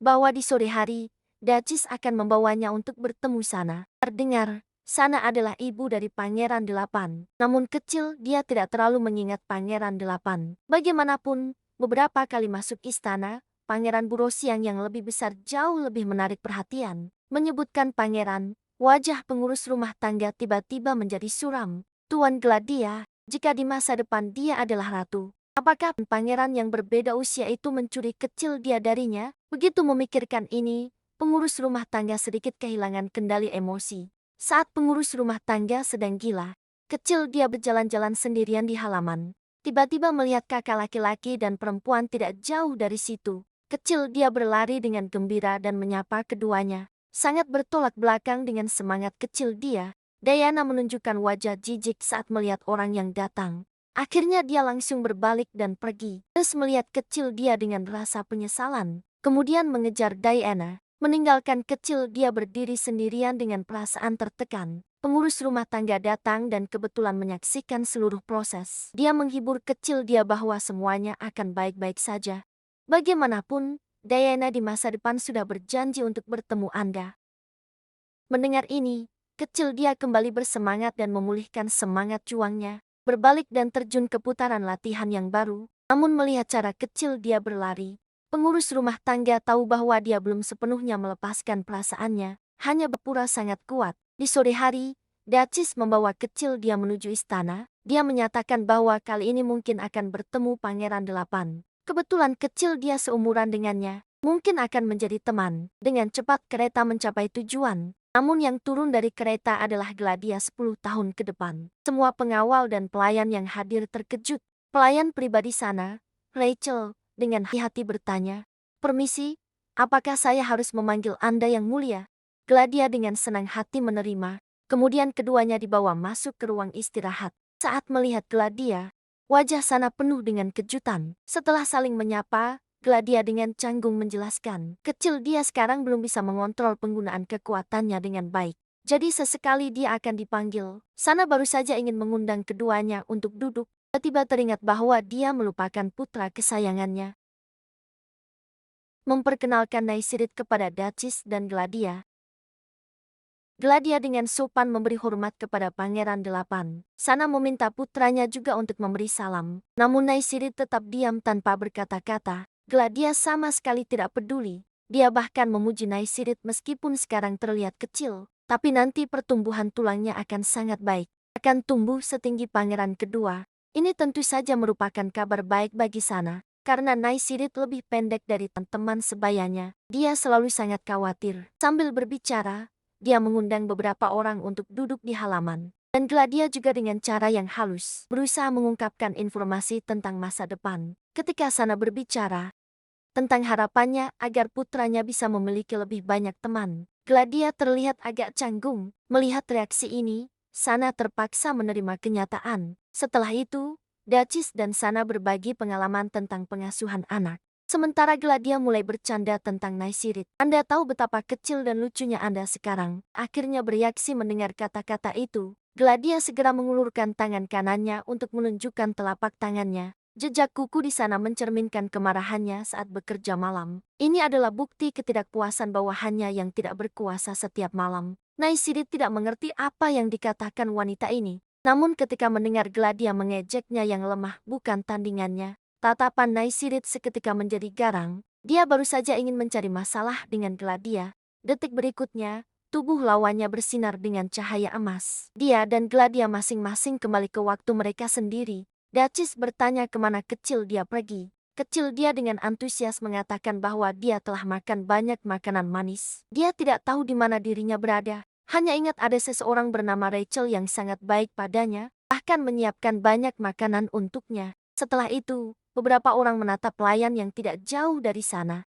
bahwa di sore hari, Dacis akan membawanya untuk bertemu Sana. Terdengar, Sana adalah ibu dari Pangeran Delapan. Namun kecil dia tidak terlalu mengingat Pangeran Delapan. Bagaimanapun, beberapa kali masuk istana, Pangeran Burosiang yang lebih besar jauh lebih menarik perhatian. Menyebutkan pangeran, wajah pengurus rumah tangga tiba-tiba menjadi suram. Tuan Gladia, jika di masa depan dia adalah ratu, apakah pangeran yang berbeda usia itu mencuri kecil dia darinya? Begitu memikirkan ini, pengurus rumah tangga sedikit kehilangan kendali emosi. Saat pengurus rumah tangga sedang gila, kecil dia berjalan-jalan sendirian di halaman. Tiba-tiba melihat kakak laki-laki dan perempuan tidak jauh dari situ. Kecil dia berlari dengan gembira dan menyapa keduanya. Sangat bertolak belakang dengan semangat kecil dia. Diana menunjukkan wajah jijik saat melihat orang yang datang. Akhirnya dia langsung berbalik dan pergi. Terus melihat kecil dia dengan rasa penyesalan. Kemudian mengejar Diana. Meninggalkan kecil dia berdiri sendirian dengan perasaan tertekan. Pengurus rumah tangga datang dan kebetulan menyaksikan seluruh proses. Dia menghibur kecil dia bahwa semuanya akan baik-baik saja. Bagaimanapun, Diana di masa depan sudah berjanji untuk bertemu Anda. Mendengar ini, kecil dia kembali bersemangat dan memulihkan semangat juangnya. Berbalik dan terjun ke putaran latihan yang baru. Namun melihat cara kecil dia berlari, pengurus rumah tangga tahu bahwa dia belum sepenuhnya melepaskan perasaannya, hanya berpura sangat kuat. Di sore hari, Dacis membawa kecil dia menuju istana. Dia menyatakan bahwa kali ini mungkin akan bertemu Pangeran Delapan. Kebetulan kecil dia seumuran dengannya, mungkin akan menjadi teman. Dengan cepat kereta mencapai tujuan. Namun yang turun dari kereta adalah Gladia 10 tahun ke depan. Semua pengawal dan pelayan yang hadir terkejut. Pelayan pribadi Sana, Rachel, dengan hati-hati bertanya, "Permisi, apakah saya harus memanggil Anda yang mulia?" Gladia dengan senang hati menerima. Kemudian keduanya dibawa masuk ke ruang istirahat. Saat melihat Gladia, wajah Sana penuh dengan kejutan. Setelah saling menyapa, Gladia dengan canggung menjelaskan, kecil dia sekarang belum bisa mengontrol penggunaan kekuatannya dengan baik. Jadi sesekali dia akan dipanggil. Sana baru saja ingin mengundang keduanya untuk duduk. Tiba-tiba teringat bahwa dia melupakan putra kesayangannya. Memperkenalkan Naisirit kepada Dacis dan Gladia. Gladia dengan sopan memberi hormat kepada Pangeran Delapan. Sana meminta putranya juga untuk memberi salam. Namun Naisirit tetap diam tanpa berkata-kata. Gladia sama sekali tidak peduli. Dia bahkan memuji Naisirit meskipun sekarang terlihat kecil. Tapi nanti pertumbuhan tulangnya akan sangat baik. Akan tumbuh setinggi pangeran kedua. Ini tentu saja merupakan kabar baik bagi Sana. Karena Naisirit lebih pendek dari teman sebayanya. Dia selalu sangat khawatir. Sambil berbicara, dia mengundang beberapa orang untuk duduk di halaman. Dan Gladia juga dengan cara yang halus berusaha mengungkapkan informasi tentang masa depan. Ketika Sana berbicara tentang harapannya agar putranya bisa memiliki lebih banyak teman, Gladia terlihat agak canggung. Melihat reaksi ini, Sana terpaksa menerima kenyataan. Setelah itu, Dacis dan Sana berbagi pengalaman tentang pengasuhan anak. Sementara Gladia mulai bercanda tentang Naisirit. Anda tahu betapa kecil dan lucunya Anda sekarang. Akhirnya bereaksi mendengar kata-kata itu. Gladia segera mengulurkan tangan kanannya untuk menunjukkan telapak tangannya. Jejak kuku di sana mencerminkan kemarahannya saat bekerja malam. Ini adalah bukti ketidakpuasan bawahannya yang tidak berkuasa setiap malam. Naisirit tidak mengerti apa yang dikatakan wanita ini. Namun ketika mendengar Gladia mengejeknya yang lemah bukan tandingannya, tatapan Naisirit seketika menjadi garang. Dia baru saja ingin mencari masalah dengan Gladia. Detik berikutnya, tubuh lawannya bersinar dengan cahaya emas. Dia dan Gladia masing-masing kembali ke waktu mereka sendiri. Dacis bertanya kemana kecil dia pergi. Kecil dia dengan antusias mengatakan bahwa dia telah makan banyak makanan manis. Dia tidak tahu di mana dirinya berada. Hanya ingat ada seseorang bernama Rachel yang sangat baik padanya, bahkan menyiapkan banyak makanan untuknya. Setelah itu, beberapa orang menatap pelayan yang tidak jauh dari sana.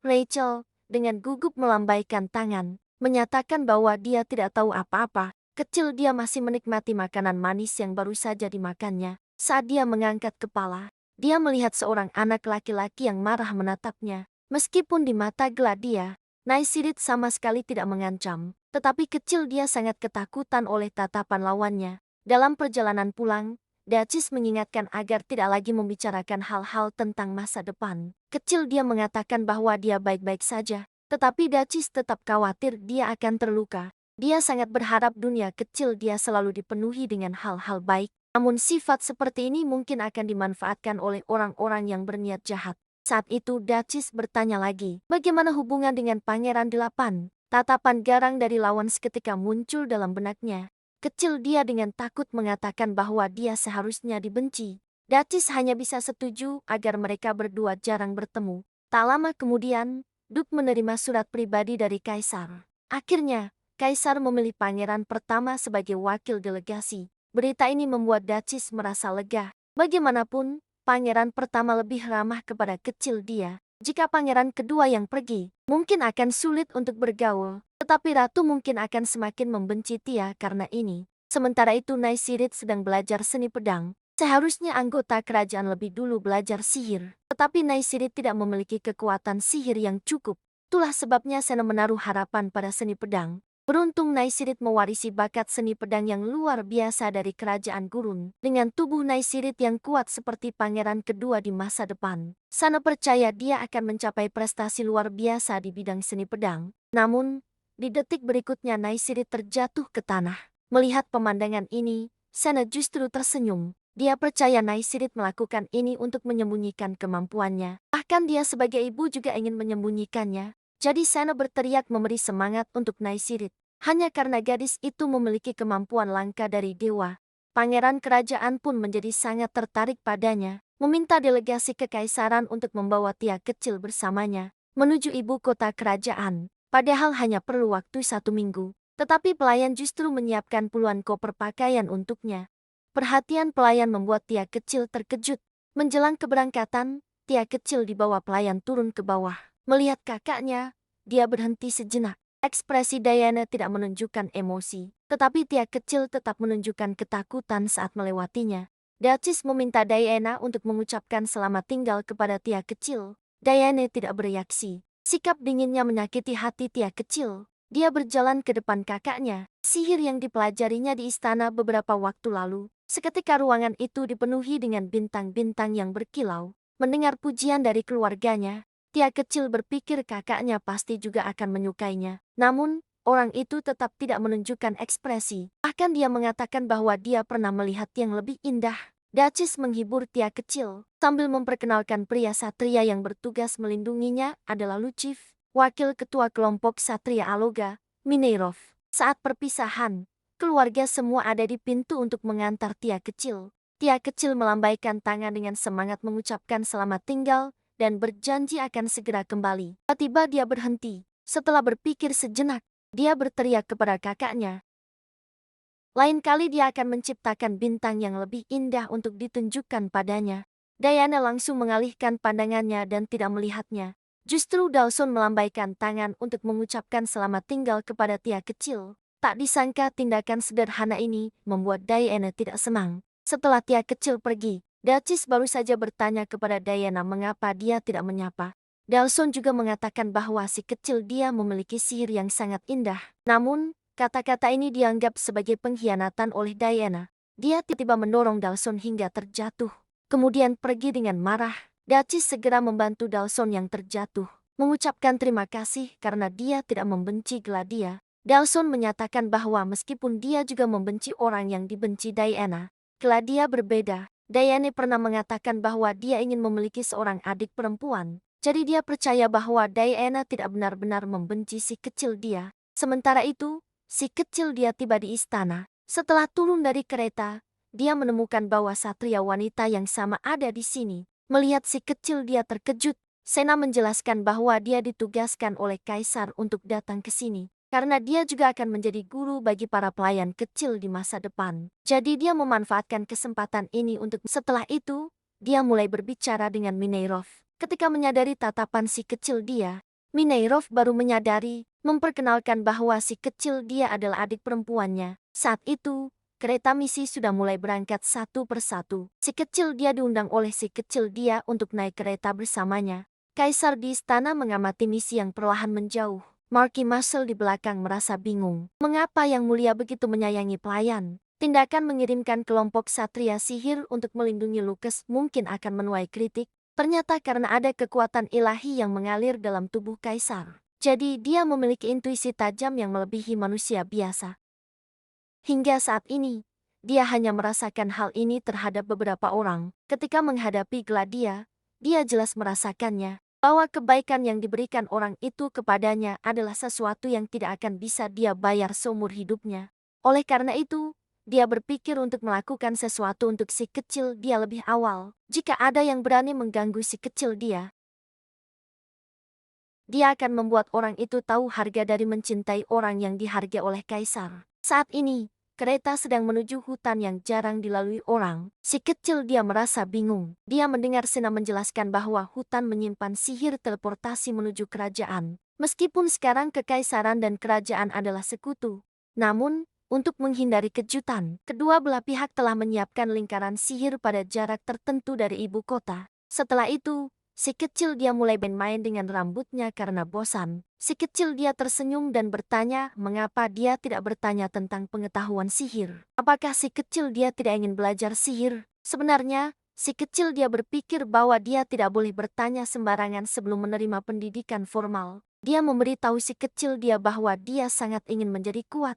Rachel, dengan gugup melambaikan tangan, menyatakan bahwa dia tidak tahu apa-apa. Kecil dia masih menikmati makanan manis yang baru saja dimakannya. Saat dia mengangkat kepala, dia melihat seorang anak laki-laki yang marah menatapnya. Meskipun di mata Gladia, Naisirid sama sekali tidak mengancam, tetapi kecil dia sangat ketakutan oleh tatapan lawannya. Dalam perjalanan pulang, Dacis mengingatkan agar tidak lagi membicarakan hal-hal tentang masa depan. Kecil dia mengatakan bahwa dia baik-baik saja, tetapi Dacis tetap khawatir dia akan terluka. Dia sangat berharap dunia kecil dia selalu dipenuhi dengan hal-hal baik. Namun sifat seperti ini mungkin akan dimanfaatkan oleh orang-orang yang berniat jahat. Saat itu Dacis bertanya lagi, bagaimana hubungan dengan Pangeran Delapan? Tatapan garang dari lawan seketika muncul dalam benaknya. Kecil dia dengan takut mengatakan bahwa dia seharusnya dibenci. Dacis hanya bisa setuju agar mereka berdua jarang bertemu. Tak lama kemudian, Duke menerima surat pribadi dari Kaisar. Akhirnya, Kaisar memilih pangeran pertama sebagai wakil delegasi. Berita ini membuat Dacis merasa lega. Bagaimanapun, pangeran pertama lebih ramah kepada kecil dia. Jika pangeran kedua yang pergi, mungkin akan sulit untuk bergaul. Tetapi ratu mungkin akan semakin membenci Tia karena ini. Sementara itu Naisirid sedang belajar seni pedang. Seharusnya anggota kerajaan lebih dulu belajar sihir. Tetapi Naisirid tidak memiliki kekuatan sihir yang cukup. Itulah sebabnya Sena menaruh harapan pada seni pedang. Beruntung Naisirid mewarisi bakat seni pedang yang luar biasa dari kerajaan gurun. Dengan tubuh Naisirid yang kuat seperti pangeran kedua di masa depan, Sana percaya dia akan mencapai prestasi luar biasa di bidang seni pedang. Namun, di detik berikutnya Naisirid terjatuh ke tanah. Melihat pemandangan ini, Sana justru tersenyum. Dia percaya Naisirid melakukan ini untuk menyembunyikan kemampuannya. Bahkan dia sebagai ibu juga ingin menyembunyikannya. Jadi Sana berteriak memberi semangat untuk Naisirid. Hanya karena gadis itu memiliki kemampuan langka dari dewa. Pangeran kerajaan pun menjadi sangat tertarik padanya. Meminta delegasi kekaisaran untuk membawa Tia kecil bersamanya menuju ibu kota kerajaan. Padahal hanya perlu waktu 1 minggu. Tetapi pelayan justru menyiapkan puluhan koper pakaian untuknya. Perhatian pelayan membuat Tia kecil terkejut. Menjelang keberangkatan, Tia kecil dibawa pelayan turun ke bawah. Melihat kakaknya, dia berhenti sejenak. Ekspresi Diana tidak menunjukkan emosi, tetapi Tia kecil tetap menunjukkan ketakutan saat melewatinya. Dacis meminta Diana untuk mengucapkan selamat tinggal kepada Tia kecil. Diana tidak bereaksi. Sikap dinginnya menyakiti hati Tia kecil. Dia berjalan ke depan kakaknya. Sihir yang dipelajarinya di istana beberapa waktu lalu. Seketika ruangan itu dipenuhi dengan bintang-bintang yang berkilau. Mendengar pujian dari keluarganya, Tia kecil berpikir kakaknya pasti juga akan menyukainya. Namun, orang itu tetap tidak menunjukkan ekspresi. Bahkan dia mengatakan bahwa dia pernah melihat yang lebih indah. Dacis menghibur Tia kecil sambil memperkenalkan pria satria yang bertugas melindunginya adalah Lucif, wakil ketua kelompok satria Aloga, Mineirov. Saat perpisahan, keluarga semua ada di pintu untuk mengantar Tia kecil. Tia kecil melambaikan tangan dengan semangat mengucapkan selamat tinggal dan berjanji akan segera kembali. Tiba-tiba dia berhenti. Setelah berpikir sejenak, dia berteriak kepada kakaknya. Lain kali dia akan menciptakan bintang yang lebih indah untuk ditunjukkan padanya. Diana langsung mengalihkan pandangannya dan tidak melihatnya. Justru Dawson melambaikan tangan untuk mengucapkan selamat tinggal kepada Tia kecil. Tak disangka tindakan sederhana ini membuat Diana tidak senang. Setelah Tia kecil pergi, Dacis baru saja bertanya kepada Diana mengapa dia tidak menyapa. Dawson juga mengatakan bahwa si kecil dia memiliki sihir yang sangat indah. Namun, kata-kata ini dianggap sebagai pengkhianatan oleh Diana. Dia tiba-tiba mendorong Dawson hingga terjatuh. Kemudian pergi dengan marah. Dacis segera membantu Dawson yang terjatuh. Mengucapkan terima kasih karena dia tidak membenci Gladia. Dawson menyatakan bahwa meskipun dia juga membenci orang yang dibenci Diana, Gladia berbeda. Diana pernah mengatakan bahwa dia ingin memiliki seorang adik perempuan. Jadi dia percaya bahwa Diana tidak benar-benar membenci si kecil dia. Sementara itu, si kecil dia tiba di istana. Setelah turun dari kereta, dia menemukan bahwa satria wanita yang sama ada di sini. Melihat si kecil dia terkejut. Sena menjelaskan bahwa dia ditugaskan oleh kaisar untuk datang ke sini. Karena dia juga akan menjadi guru bagi para pelayan kecil di masa depan. Jadi dia memanfaatkan kesempatan ini untuk setelah itu, dia mulai berbicara dengan Mineirov. Ketika menyadari tatapan si kecil dia, Mineirov baru menyadari, memperkenalkan bahwa si kecil dia adalah adik perempuannya. Saat itu, kereta misi sudah mulai berangkat satu persatu. Si kecil dia diundang oleh si kecil dia untuk naik kereta bersamanya. Kaisar di istana mengamati misi yang perlahan menjauh. Marquis Marcel di belakang merasa bingung. Mengapa Yang Mulia begitu menyayangi pelayan? Tindakan mengirimkan kelompok satria sihir untuk melindungi Lucas mungkin akan menuai kritik. Ternyata karena ada kekuatan ilahi yang mengalir dalam tubuh Kaisar. Jadi dia memiliki intuisi tajam yang melebihi manusia biasa. Hingga saat ini, dia hanya merasakan hal ini terhadap beberapa orang. Ketika menghadapi Gladia, dia jelas merasakannya. Bahwa kebaikan yang diberikan orang itu kepadanya adalah sesuatu yang tidak akan bisa dia bayar seumur hidupnya. Oleh karena itu, dia berpikir untuk melakukan sesuatu untuk si kecil dia lebih awal. Jika ada yang berani mengganggu si kecil dia akan membuat orang itu tahu harga dari mencintai orang yang dihargai oleh Kaisar. Saat ini, kereta sedang menuju hutan yang jarang dilalui orang. Si kecil dia merasa bingung. Dia mendengar Sena menjelaskan bahwa hutan menyimpan sihir teleportasi menuju kerajaan. Meskipun sekarang kekaisaran dan kerajaan adalah sekutu. Namun, untuk menghindari kejutan, kedua belah pihak telah menyiapkan lingkaran sihir pada jarak tertentu dari ibu kota. Setelah itu, si kecil dia mulai bermain dengan rambutnya karena bosan. Si kecil dia tersenyum dan bertanya mengapa dia tidak bertanya tentang pengetahuan sihir. Apakah si kecil dia tidak ingin belajar sihir? Sebenarnya, si kecil dia berpikir bahwa dia tidak boleh bertanya sembarangan sebelum menerima pendidikan formal. Dia memberitahu si kecil dia bahwa dia sangat ingin menjadi kuat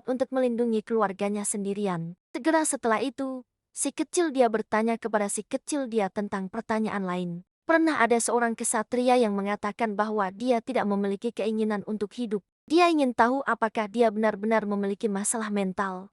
untuk melindungi keluarganya sendirian. Segera setelah itu, si kecil dia bertanya kepada si kecil dia tentang pertanyaan lain. Pernah ada seorang kesatria yang mengatakan bahwa dia tidak memiliki keinginan untuk hidup. Dia ingin tahu apakah dia benar-benar memiliki masalah mental.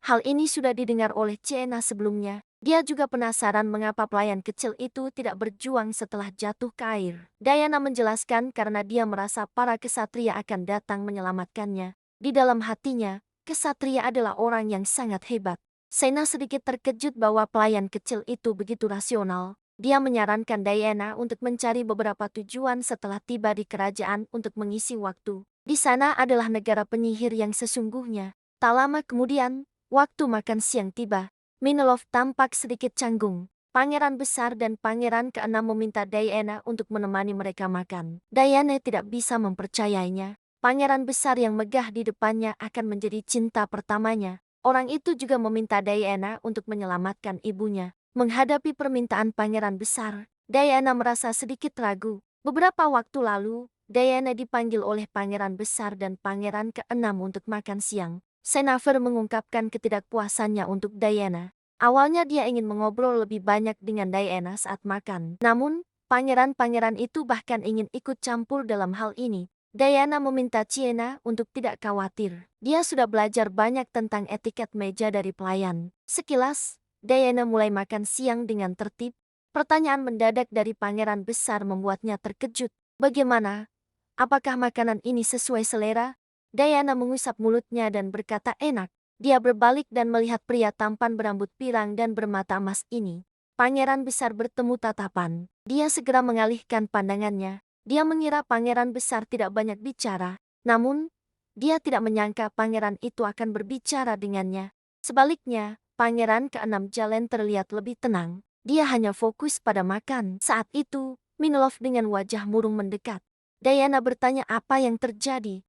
Hal ini sudah didengar oleh Ciena sebelumnya. Dia juga penasaran mengapa pelayan kecil itu tidak berjuang setelah jatuh ke air. Diana menjelaskan karena dia merasa para kesatria akan datang menyelamatkannya. Di dalam hatinya, kesatria adalah orang yang sangat hebat. Sena sedikit terkejut bahwa pelayan kecil itu begitu rasional. Dia menyarankan Diana untuk mencari beberapa tujuan setelah tiba di kerajaan untuk mengisi waktu. Di sana adalah negara penyihir yang sesungguhnya. Tak lama kemudian, waktu makan siang tiba. Minelov tampak sedikit canggung. Pangeran besar dan pangeran keenam meminta Diana untuk menemani mereka makan. Diana tidak bisa mempercayainya. Pangeran besar yang megah di depannya akan menjadi cinta pertamanya. Orang itu juga meminta Diana untuk menyelamatkan ibunya. Menghadapi permintaan pangeran besar, Diana merasa sedikit ragu. Beberapa waktu lalu, Diana dipanggil oleh pangeran besar dan pangeran keenam untuk makan siang. Senaver mengungkapkan ketidakpuasannya untuk Diana. Awalnya dia ingin mengobrol lebih banyak dengan Diana saat makan. Namun, pangeran-pangeran itu bahkan ingin ikut campur dalam hal ini. Diana meminta Ciena untuk tidak khawatir. Dia sudah belajar banyak tentang etiket meja dari pelayan. Sekilas, Diana mulai makan siang dengan tertib. Pertanyaan mendadak dari pangeran besar membuatnya terkejut. Bagaimana? Apakah makanan ini sesuai selera? Diana mengusap mulutnya dan berkata enak. Dia berbalik dan melihat pria tampan berambut pirang dan bermata emas ini. Pangeran besar bertemu tatapan. Dia segera mengalihkan pandangannya. Dia mengira pangeran besar tidak banyak bicara. Namun, dia tidak menyangka pangeran itu akan berbicara dengannya. Sebaliknya, pangeran keenam Jalen terlihat lebih tenang. Dia hanya fokus pada makan. Saat itu, Minelov dengan wajah murung mendekat. Diana bertanya apa yang terjadi.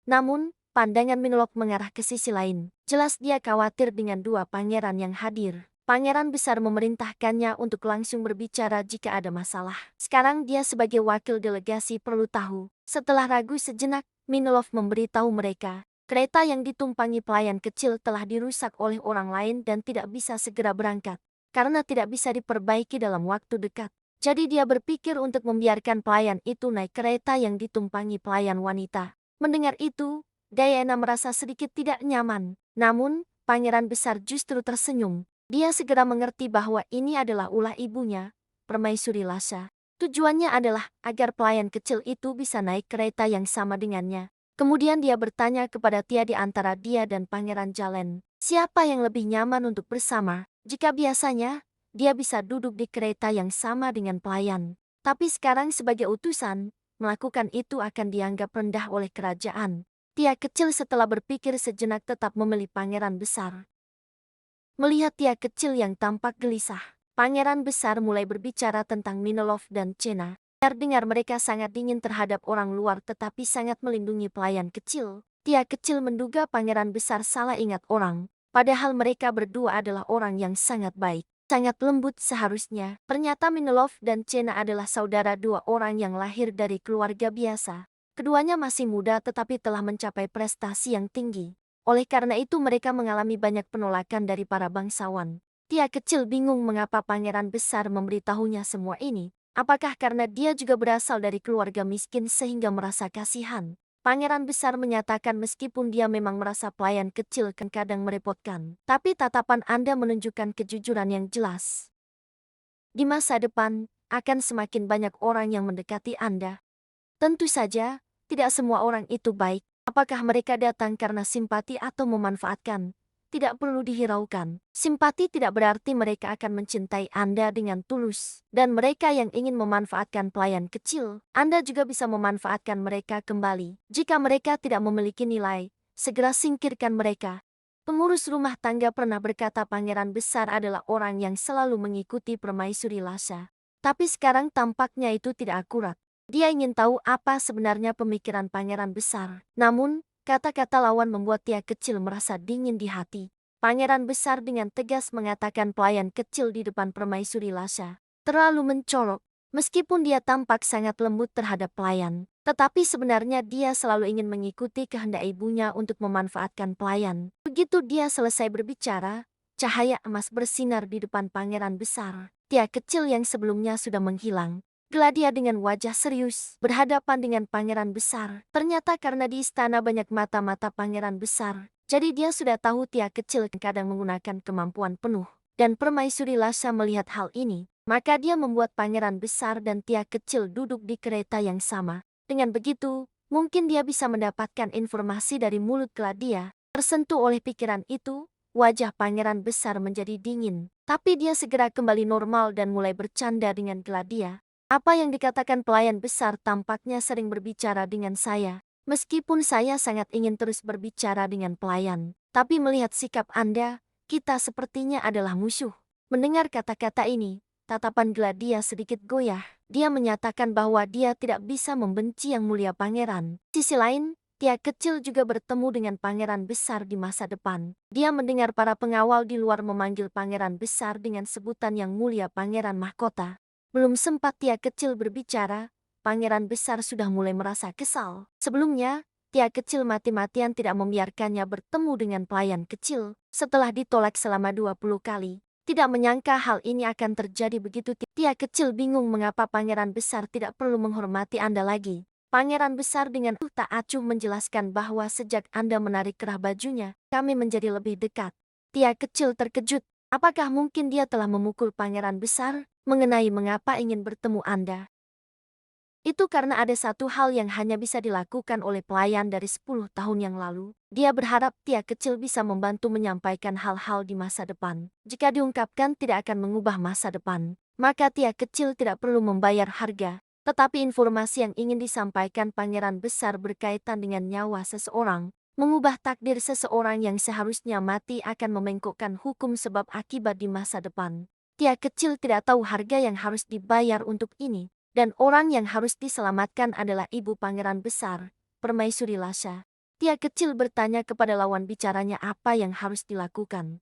Namun, pandangan Minelov mengarah ke sisi lain. Jelas dia khawatir dengan dua pangeran yang hadir. Pangeran besar memerintahkannya untuk langsung berbicara jika ada masalah. Sekarang dia sebagai wakil delegasi perlu tahu. Setelah ragu sejenak, Minelov memberitahu mereka. Kereta yang ditumpangi pelayan kecil telah dirusak oleh orang lain dan tidak bisa segera berangkat. Karena tidak bisa diperbaiki dalam waktu dekat. Jadi dia berpikir untuk membiarkan pelayan itu naik kereta yang ditumpangi pelayan wanita. Mendengar itu, Diana merasa sedikit tidak nyaman. Namun, pangeran besar justru tersenyum. Dia segera mengerti bahwa ini adalah ulah ibunya, Permaisuri Lasha. Tujuannya adalah agar pelayan kecil itu bisa naik kereta yang sama dengannya. Kemudian dia bertanya kepada Tia di antara dia dan Pangeran Jalen. Siapa yang lebih nyaman untuk bersama? Jika biasanya, dia bisa duduk di kereta yang sama dengan pelayan. Tapi sekarang sebagai utusan, melakukan itu akan dianggap rendah oleh kerajaan. Tia kecil setelah berpikir sejenak tetap memilih pangeran besar. Melihat Tia kecil yang tampak gelisah, pangeran besar mulai berbicara tentang Minolov dan Cena. Dengar mereka sangat dingin terhadap orang luar tetapi sangat melindungi pelayan kecil. Tia kecil menduga pangeran besar salah ingat orang, padahal mereka berdua adalah orang yang sangat baik. Sangat lembut seharusnya. Ternyata Minolov dan Cena adalah saudara dua orang yang lahir dari keluarga biasa. Keduanya masih muda tetapi telah mencapai prestasi yang tinggi. Oleh karena itu mereka mengalami banyak penolakan dari para bangsawan. Tia kecil bingung mengapa pangeran besar memberitahunya semua ini. Apakah karena dia juga berasal dari keluarga miskin sehingga merasa kasihan? Pangeran besar menyatakan meskipun dia memang merasa pelayan kecil kadang merepotkan, tapi tatapan Anda menunjukkan kejujuran yang jelas. Di masa depan, akan semakin banyak orang yang mendekati Anda. Tentu saja, tidak semua orang itu baik. Apakah mereka datang karena simpati atau memanfaatkan? Tidak perlu dihiraukan. Simpati tidak berarti mereka akan mencintai Anda dengan tulus. Dan mereka yang ingin memanfaatkan pelayan kecil, Anda juga bisa memanfaatkan mereka kembali. Jika mereka tidak memiliki nilai, segera singkirkan mereka. Pengurus rumah tangga pernah berkata pangeran besar adalah orang yang selalu mengikuti permaisuri Lhasa. Tapi sekarang tampaknya itu tidak akurat. Dia ingin tahu apa sebenarnya pemikiran pangeran besar. Namun, kata-kata lawan membuat Tia kecil merasa dingin di hati. Pangeran besar dengan tegas mengatakan pelayan kecil di depan permaisuri Lhasa terlalu mencolok. Meskipun dia tampak sangat lembut terhadap pelayan, tetapi sebenarnya dia selalu ingin mengikuti kehendak ibunya untuk memanfaatkan pelayan. Begitu dia selesai berbicara, cahaya emas bersinar di depan pangeran besar. Tia kecil yang sebelumnya sudah menghilang. Gladia dengan wajah serius, berhadapan dengan pangeran besar. Ternyata karena di istana banyak mata-mata pangeran besar, jadi dia sudah tahu Tia kecil kadang menggunakan kemampuan penuh. Dan permaisuri Lhasa melihat hal ini, maka dia membuat pangeran besar dan Tia kecil duduk di kereta yang sama. Dengan begitu, mungkin dia bisa mendapatkan informasi dari mulut Gladia. Tersentuh oleh pikiran itu, wajah pangeran besar menjadi dingin. Tapi dia segera kembali normal dan mulai bercanda dengan Gladia. Apa yang dikatakan pelayan besar tampaknya sering berbicara dengan saya. Meskipun saya sangat ingin terus berbicara dengan pelayan, tapi melihat sikap Anda, kita sepertinya adalah musuh. Mendengar kata-kata ini, tatapan Gladia sedikit goyah. Dia menyatakan bahwa dia tidak bisa membenci yang mulia pangeran. Sisi lain, Tia kecil juga bertemu dengan pangeran besar di masa depan. Dia mendengar para pengawal di luar memanggil pangeran besar dengan sebutan yang mulia pangeran mahkota. Belum sempat Tia kecil berbicara, pangeran besar sudah mulai merasa kesal. Sebelumnya, Tia kecil mati-matian tidak membiarkannya bertemu dengan pelayan kecil. Setelah ditolak selama 20 kali, tidak menyangka hal ini akan terjadi begitu. Tia kecil bingung mengapa pangeran besar tidak perlu menghormati Anda lagi. Pangeran besar dengan tak acuh menjelaskan bahwa sejak Anda menarik kerah bajunya, kami menjadi lebih dekat. Tia kecil terkejut. Apakah mungkin dia telah memukul pangeran besar? Mengenai mengapa ingin bertemu Anda. Itu karena ada satu hal yang hanya bisa dilakukan oleh pelayan dari 10 tahun yang lalu. Dia berharap Tia kecil bisa membantu menyampaikan hal-hal di masa depan. Jika diungkapkan tidak akan mengubah masa depan, maka Tia kecil tidak perlu membayar harga. Tetapi informasi yang ingin disampaikan pangeran besar berkaitan dengan nyawa seseorang. Mengubah takdir seseorang yang seharusnya mati akan memengkokkan hukum sebab akibat di masa depan. Tia kecil tidak tahu harga yang harus dibayar untuk ini, dan orang yang harus diselamatkan adalah ibu pangeran besar, permaisuri Lhasa. Tia kecil bertanya kepada lawan bicaranya apa yang harus dilakukan.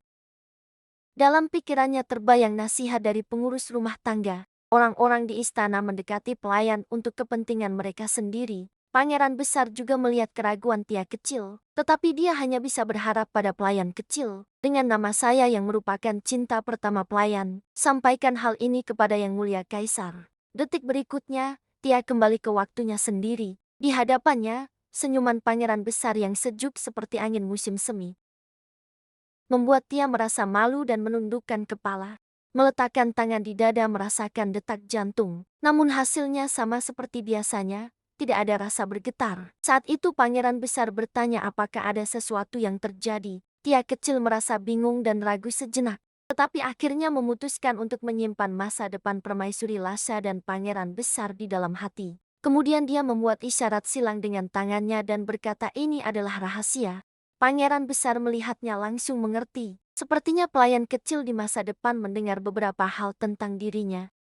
Dalam pikirannya terbayang nasihat dari pengurus rumah tangga. Orang-orang di istana mendekati pelayan untuk kepentingan mereka sendiri. Pangeran besar juga melihat keraguan Tia kecil, tetapi dia hanya bisa berharap pada pelayan kecil. Dengan nama saya yang merupakan cinta pertama pelayan, sampaikan hal ini kepada Yang Mulia Kaisar. Detik berikutnya, Tia kembali ke waktunya sendiri. Di hadapannya, senyuman pangeran besar yang sejuk seperti angin musim semi membuat Tia merasa malu dan menundukkan kepala. Meletakkan tangan di dada merasakan detak jantung, namun hasilnya sama seperti biasanya. Tidak ada rasa bergetar. Saat itu pangeran besar bertanya apakah ada sesuatu yang terjadi. Tia kecil merasa bingung dan ragu sejenak. tetapi akhirnya memutuskan untuk menyimpan masa depan permaisuri Lasa dan pangeran besar di dalam hati. Kemudian dia membuat isyarat silang dengan tangannya dan berkata ini adalah rahasia. Pangeran besar melihatnya langsung mengerti. Sepertinya pelayan kecil di masa depan mendengar beberapa hal tentang dirinya.